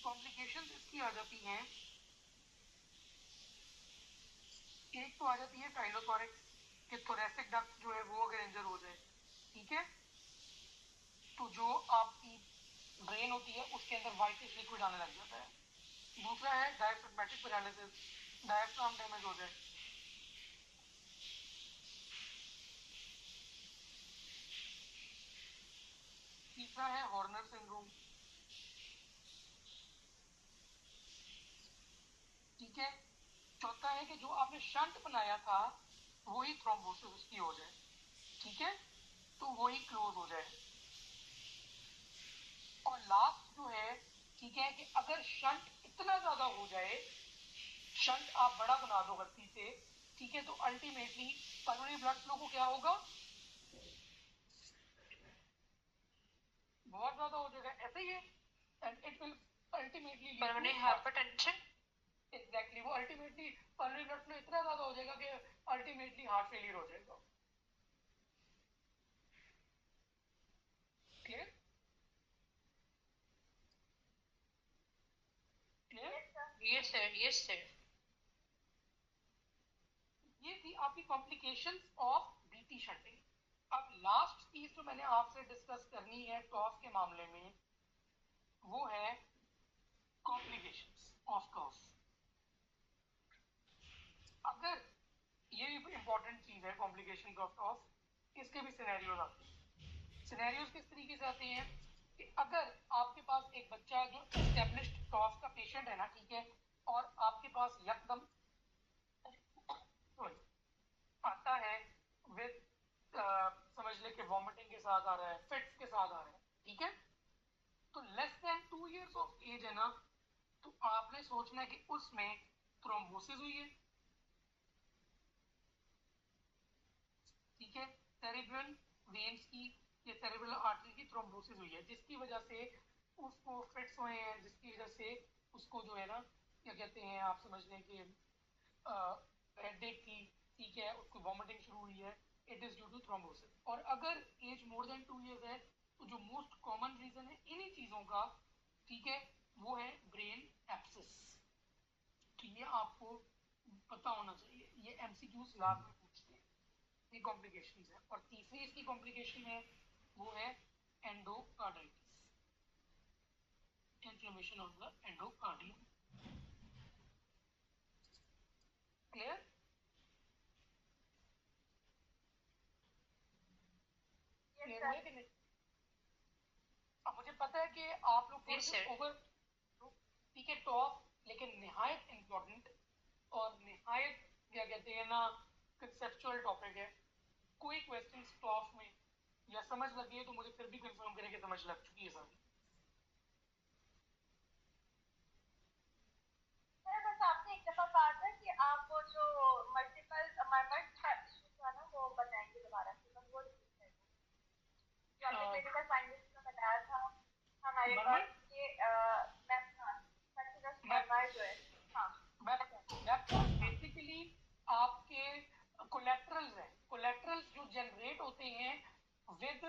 कॉम्प्लिकेशंस इसकी आ जाती हैं, एक तो आ जाती है टाइलोथोरेक्स कि थोरेसिक डक्ट जो है वो अगर इंजर हो जाए, ठीक है, तो जो आपकी ब्रेन होती है उसके अंदर वाइटिश लिक्विड आने लग जाता है। दूसरा है डायफ्रेगमेटिक पैरालिसिस, डायफ्राम डैमेज हो जाए। तीसरा है हॉर्नर सिंड्रोम, ठीक है। चौथा है कि जो आपने शंट बनाया था वही थ्रोम्बोसिस उसकी हो जाए, ठीक है, तो वही क्लोज हो जाए। और लास्ट जो है, ठीक है, कि अगर शंट इतना ज्यादा हो जाए, शंट आप बड़ा बना दो गलती से, ठीक है, तो अल्टीमेटली पल्मोनरी ब्लड फ्लो को क्या होगा, बहुत ज्यादा हो जाएगा, ऐसे ही है, and it will ultimately pulmonary hypertension. Exactly, वो अल्टीमेटली पल्मोनरी ब्लड फ्लो इतना ज्यादा हो जाएगा कि अल्टीमेटली हार्ट फेलियर हो जाएगा। Clear? Yes sir, yes sir. ये थी आपकी कॉम्प्लिकेशंस ऑफ बीटी शंटिंग। अब लास्ट चीज जो मैंने आपसे डिस्कस करनी है टॉफ के मामले में, वो है कॉम्प्लिकेशंस ऑफ टॉफ। अगर ये भी इंपॉर्टेंट चीज है कॉम्प्लिकेशन ऑफ टॉफ, इसके भी सिनेरियोज आते हैं। सिनेरियोज किस तरीके से आते हैं कि अगर आपके पास एक बच्चा जो एस्टेब्लिश्ड टॉफ का पेशेंट है ना, ठीक है, और आपके पास यकदम आता है विद समझ ले कि वॉमिटिंग के साथ आ रहा है, फिट्स के साथ आ रहा है, ठीक है, तो less than 2 years of age है ना, तो आपने सोचना है कि उसमें थ्रोम्बोसिस हुई है, ठीक है, सेरेब्रल वेन्स की या सेरेब्रल आर्टरी की थ्रोम्बोसिस हुई है, जिसकी वजह से उसको फिट्स हुए हैं, जिसकी वजह से उसको जो है ना, क्या कहते हैं, आप समझ लें कि हेडेक थी, ठीक है, उसको वॉमिटिंग शुरू हुई है, it is due to thrombosis. और अगर एज मोर देन 2 years है, तो जो मोस्ट कॉमन रीजन है इन्हीं चीजों का, ठीक है, वो है ब्रेन एब्सिस। तो ये आपको पता होना चाहिए, ये एमसीक्यूज लास्ट में पूछते हैं, ये कॉम्प्लिकेशंस है। और तीसरी इसकी कॉम्प्लिकेशन है वो है endocarditis, inflammation of the endocardium. Clear? Clear हुए कि नहीं? अब मुझे पता है कि आप लोग Yes, sir. ओवर, ठीक है, टॉप, लेकिन निहायत इंपॉर्टेंट और निहायत क्या कहते हैं ना, कंसेप्चुअल टॉपिक है। कोई क्वेश्चन टॉप में या समझ लगी है तो मुझे फिर भी कंफर्म करें कि समझ लग चुकी है सारी। सर बस आपने एक दफा कहा था कि आप वो जो मल्टीपल माइमर्स का इशू था ना वो बताएंगे दोबारा से, बस वो रिपीट करें जो आपने क्लिनिकल फाइंडिंग्स में बताया था हमारे मरमर? पास ये कंटिन्यूअस मरमर जो है। हाँ, बेसिकली आपके कोलेट्रल्स हैं, कोलेट्रल्स जो जनरेट होते हैं विद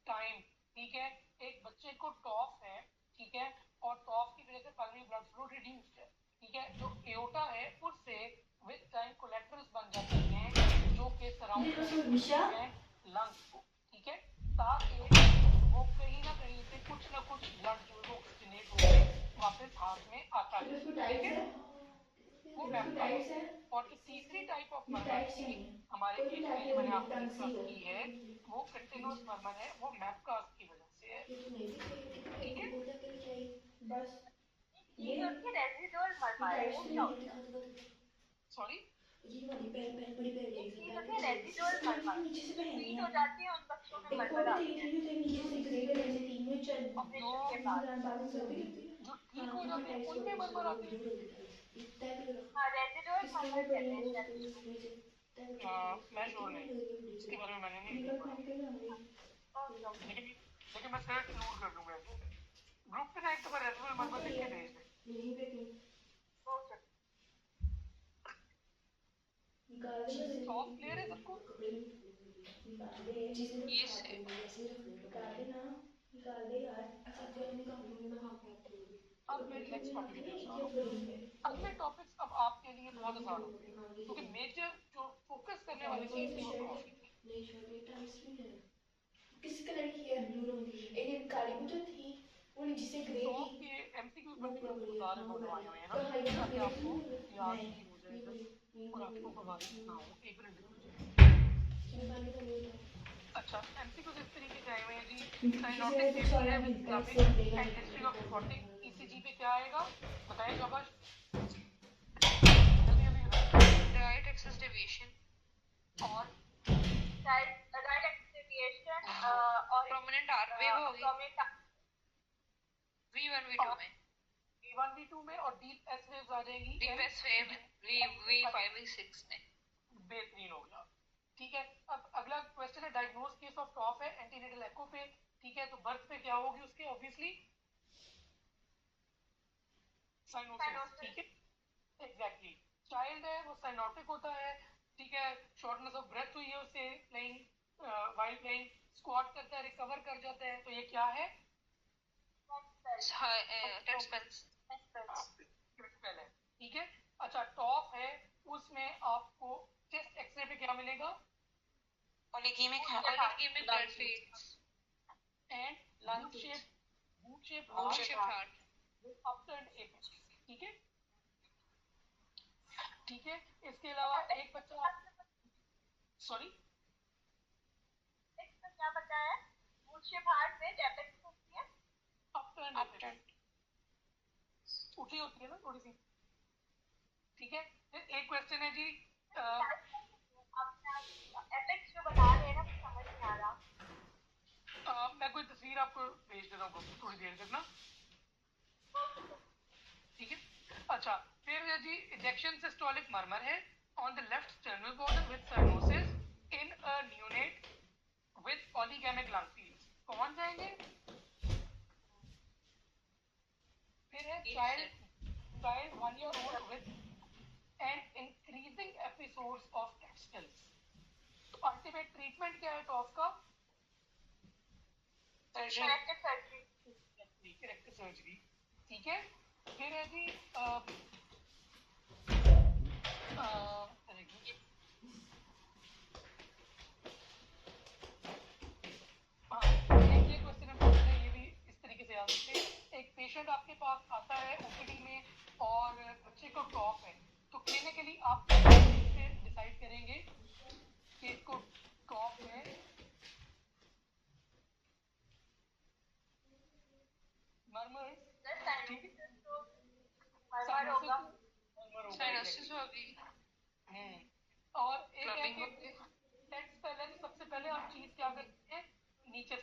टाइम, ठीक है। एक बच्चे को टॉफ है, ठीक है, और टॉफ की वजह से पल्मोनरी ब्लड फ्लो रिड्यूस्ड है, ठीक है, जो एओर्टा है उससे विद टाइम कोलेट्रल्स बन जाते हैं जो कि सराउंड करते हैं लंग्स को, ठीक है, ताकि वो कहीं ना कहीं से कुछ ना कुछ ब्लड जो है वो ऑक्सीजनेट होकर वापस हार्ट में आता है, ठीक है, वो मैप है। और जो तीसरी टाइप ऑफ मरमर थी हमारे केस में जो मैंने आपको डिस्कस की है, वो कंटिन्यूअस मरमर है, वो मैपकास्ट की वजह से है, ठीक है। बस ये जो होती है रेजिडुअल मरमर वो क्या होता है? सॉरी, ये वाली पैर पैर बड़ी पैर एक एक साथ चीज पैर होती पे है चाहिए, रेजिडुअल इसके मरमर, नीचे से जो पहननी ट्रीट है। हो जाती है उन बच्चों में एक मरमर पॉटी तेरी आते हैं थी जो तेरे नीचे से दिख रही है, जैसे तीन में जो ऑपरेशन के बाद। दौरान बाद में सर्दी करती है। जो ठीक हाँ हो हाँ जाते हैं टाइट्स उनमें पकड़ो, मरमर सर्दी आते हैं। दूर होगी टाइट्स ये तय पे लगा, हाँ रेजिडुअल किसके मरमर लिए पड़ी कहते है हैं वो शायद उसको इसको। नीचे तय पे मैं कितनी श्योर बड़ी नहीं, लग रही है वीडियो इसके बारे में मैंने नहीं निकल देखा, पानी के लिए होंगे। ओके ओके लेकिन लेकिन मैं सर्च जरूर कर लूंगा ऐसे। ग्रुप पे ना एक बार रेजिडुअल हाँ मरमर तो लिख ये के भेज दे। यहीं पे कहीं ओके। निकाल दे बस टॉप क्लियर है सबको? कपड़े निकाल दे चीजें रख Yes, हाथ sir. धोने ऐसे ही रखने निकाल दे ना, निकाल दे यार ऐसे अपने काबू में हाथ हाथ धोगे। अब मैं नेक्स्ट टॉपिक की तरफ जा रहा हूँ। अगले टॉपिक्स अब आपके लिए बहुत आसान होंगे क्योंकि मेजर जो फोकस करने वाली चीज थी वो ट्रॉफी थी। नहीं शर्ट ये टाइम्स भी है किस कलर की है ब्लू रंग की एक एक काली भी तो थी वो जिसे ग्रे थी टॉप के एमसीक्यूज वो बनने में पूरा आपको बढ़िया बता हाँ रहे वो बनवाए बढ़िया हुए हैं ना पर हाईलाइट ताकि मेरे आपको नहीं बोले याद नहीं भी हो जाए नहीं बोले नहीं और नहीं आपको बोले बवासीर ना हो। एक मिनट रुको मुझे। निकालने का नहीं था अच्छा एमसीक्यूज इस तरीके से आए हुए हैं जी। क्योंकि पीछे से साइनोटिक कुछ सेफ्टी वाला है विद मिलता है इस्लामिक इससे मिलेगा एंड नहीं हिस्ट्री ये ऑफ कौन सा रोबोटिक है ईसीजी पे क्या आएगा बताइए शाबाश जल्दी जल्दी बताइए। राइट एक्सेस डेविएशन और राइट एक्सिस डेविएशन और प्रोमिनेंट आर वेव होगी प्रोमिनेंट V1 V2 में V1 V2 में और डीप एस वेव्स आ जाएंगी deep S wave V5 V6 में। बेहतरीन हो गया। ठीक है अब अगला क्वेश्चन है डायग्नोज केस ऑफ टॉफ है एंटीनेटल एको पे। ठीक है तो बर्थ पे क्या होगी उसके ऑब्वियसली साइनोसिस। ठीक है एग्जैक्टली चाइल्ड है वो साइनोटिक होता है। ठीक है शॉर्टनेस ऑफ ब्रेथ हुई है उससे प्लेइंग वाइल प्लेइंग स्क्वाट करता है रिकवर कर जाता है तो ये क्या है क्रिटिकल है। ठीक है अच्छा टॉप है उसमें आपको चेस्ट एक्सरे पे क्या मिलेगा Polygamic blood feeds and Lung boot shape heart upturn apex. ठीक है ठीक है इसके अलावा एक बच्चा सॉरी क्या पता है बूट हार्ट में एपेक्स होती है अपटर्न उठी होती है ना थोड़ी सी। ठीक है एक क्वेश्चन है जी एपेक्स जो बता रहे हैं ना समझ नहीं आ रहा। मैं कोई तस्वीर आपको भेज देता हूँ थोड़ी देर तक ना। ठीक है अच्छा फिर है जी इजेक्शन सिस्टोलिक मर्मर है on the left sternal border with cyanosis in a neonate with oligaemic lung fields कौन जाएंगे। फिर है child 1 year old with an increasing episodes of capsules। तो अल्टीमेट ट्रीटमेंट क्या है टॉफ का करेक्टिव सर्जरी। ठीक है फिर है जी ये क्वेश्चन इंपॉर्टेंट है ये भी इस तरीके से याद रखिए। एक पेशेंट आपके पास आता है ओपीडी में और बच्चे को टॉप है तो क्लिनिकली आप डिसाइड करेंगे कि इसको टॉप है मर्मर साइनोसिस होगी और एक है कि टेक्स्ट पहले तो सबसे पहले आप चीज क्या करते हैं नीचे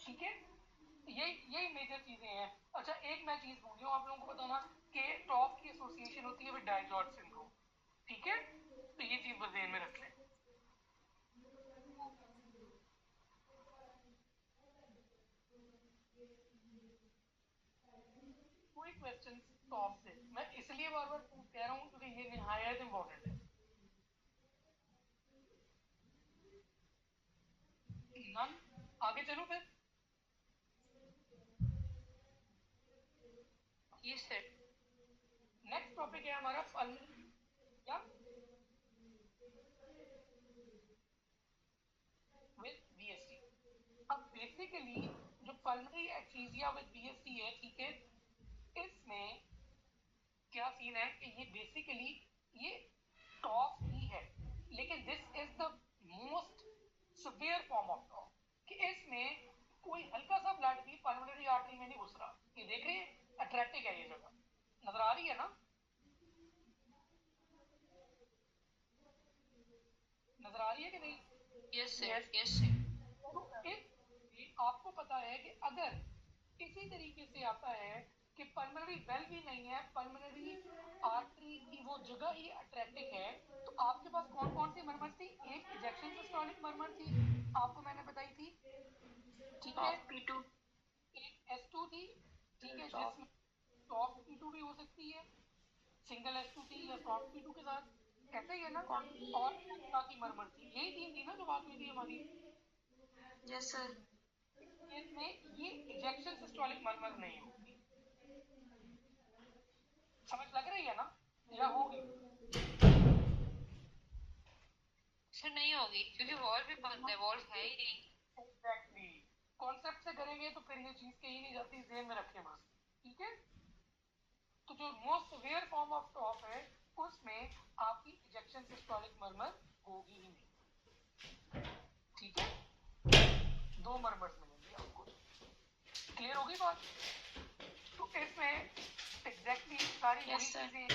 ठीक है यही मेजर चीजें हैं। अच्छा एक मैं चीज भूल गया आप लोगों को बताना कि टॉप की एसोसिएशन होती है विद डायजॉर्ज सिंड्रोम। ठीक है तो ये चीज बस ध्यान में रख लें। कोई क्वेश्चन टॉप से मैं इसलिए बार बार कह रहा हूँ क्योंकि ये निहायत इंपॉर्टेंट है। नन आगे चलो फिर ये सर नेक्स्ट टॉपिक है हमारा पल्मोनरी क्या विद बीएससी। अब बेसिकली जो पल्मोनरी एक्सीजिया विद बीएससी है ठीक है इसमें क्या सीन है कि ये बेसिकली ये टॉफ ही है लेकिन this is the most severe form of TOF कि इसमें कोई हल्का सा ब्लड भी पल्मोनरी आर्टरी में नहीं घुस रहा। ये देख रहे हैं अट्रैक्टिव है ये जगह नजर आ रही है ना नजर आ रही है कि नहीं। यस सर तो आपको पता है कि अगर इसी तरीके से आता है कि पल्मोनरी वेल भी नहीं है पल्मोनरी आर्टरी की वो जगह ही अट्रैक्टिव है तो आपके पास कौन कौन सी मरमर थी एक इजेक्शन सिस्टोलिक मरमर थी आपको मैंने बताई थी। ठीक है P2 एक S2 थी। ठीक है जिसमें सॉफ्ट P2 भी हो सकती है सिंगल S2 थी या सॉफ्ट P2 के साथ ऐसा ही है ना और की मरमर थी यही तीन थी ना जो बात हुई थी हमारी। यस सर केस में ये इजेक्शन सिस्टोलिक मरमर नहीं होगी। समझ लग रही है ना, या होगी? सर नहीं होगी क्योंकि वॉल भी बंद है, वॉल है ही नहीं। एग्जैक्टली, कॉन्सेप्ट से करेंगे तो फिर ये चीज कहीं नहीं जाती, ध्यान में रखें बस, ठीक है। तो जो most severe form of top है उसमें आपकी इजेक्शन सिस्टोलिक मरमर होगी ही नहीं, ठीक है। 2 मरमर्स मिलेंगे आपको, क्लियर होगी बात? तो इसमें एग्जैक्टली सारी वही चीजें,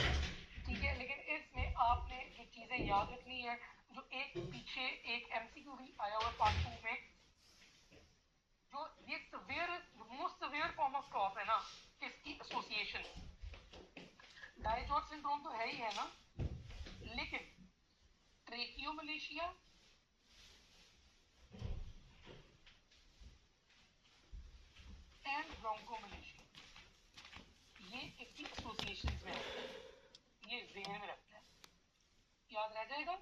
ठीक है, लेकिन इसमें आपने जो चीजें याद रखनी है, जो एक पीछे एक एमसीक्यू भी आया हुआ पार्ट 2 में, जो ये severe most severe form of top है ना, इसकी एसोसिएशन डायजॉर्ज सिंड्रोम तो है ही है ना, लेकिन ट्रेकियोमलेशिया एंड ब्रोंकोमलेशिया, ये इसकी एसोसिएशंस में है, ये ध्यान में रखना है, याद रह जाएगा।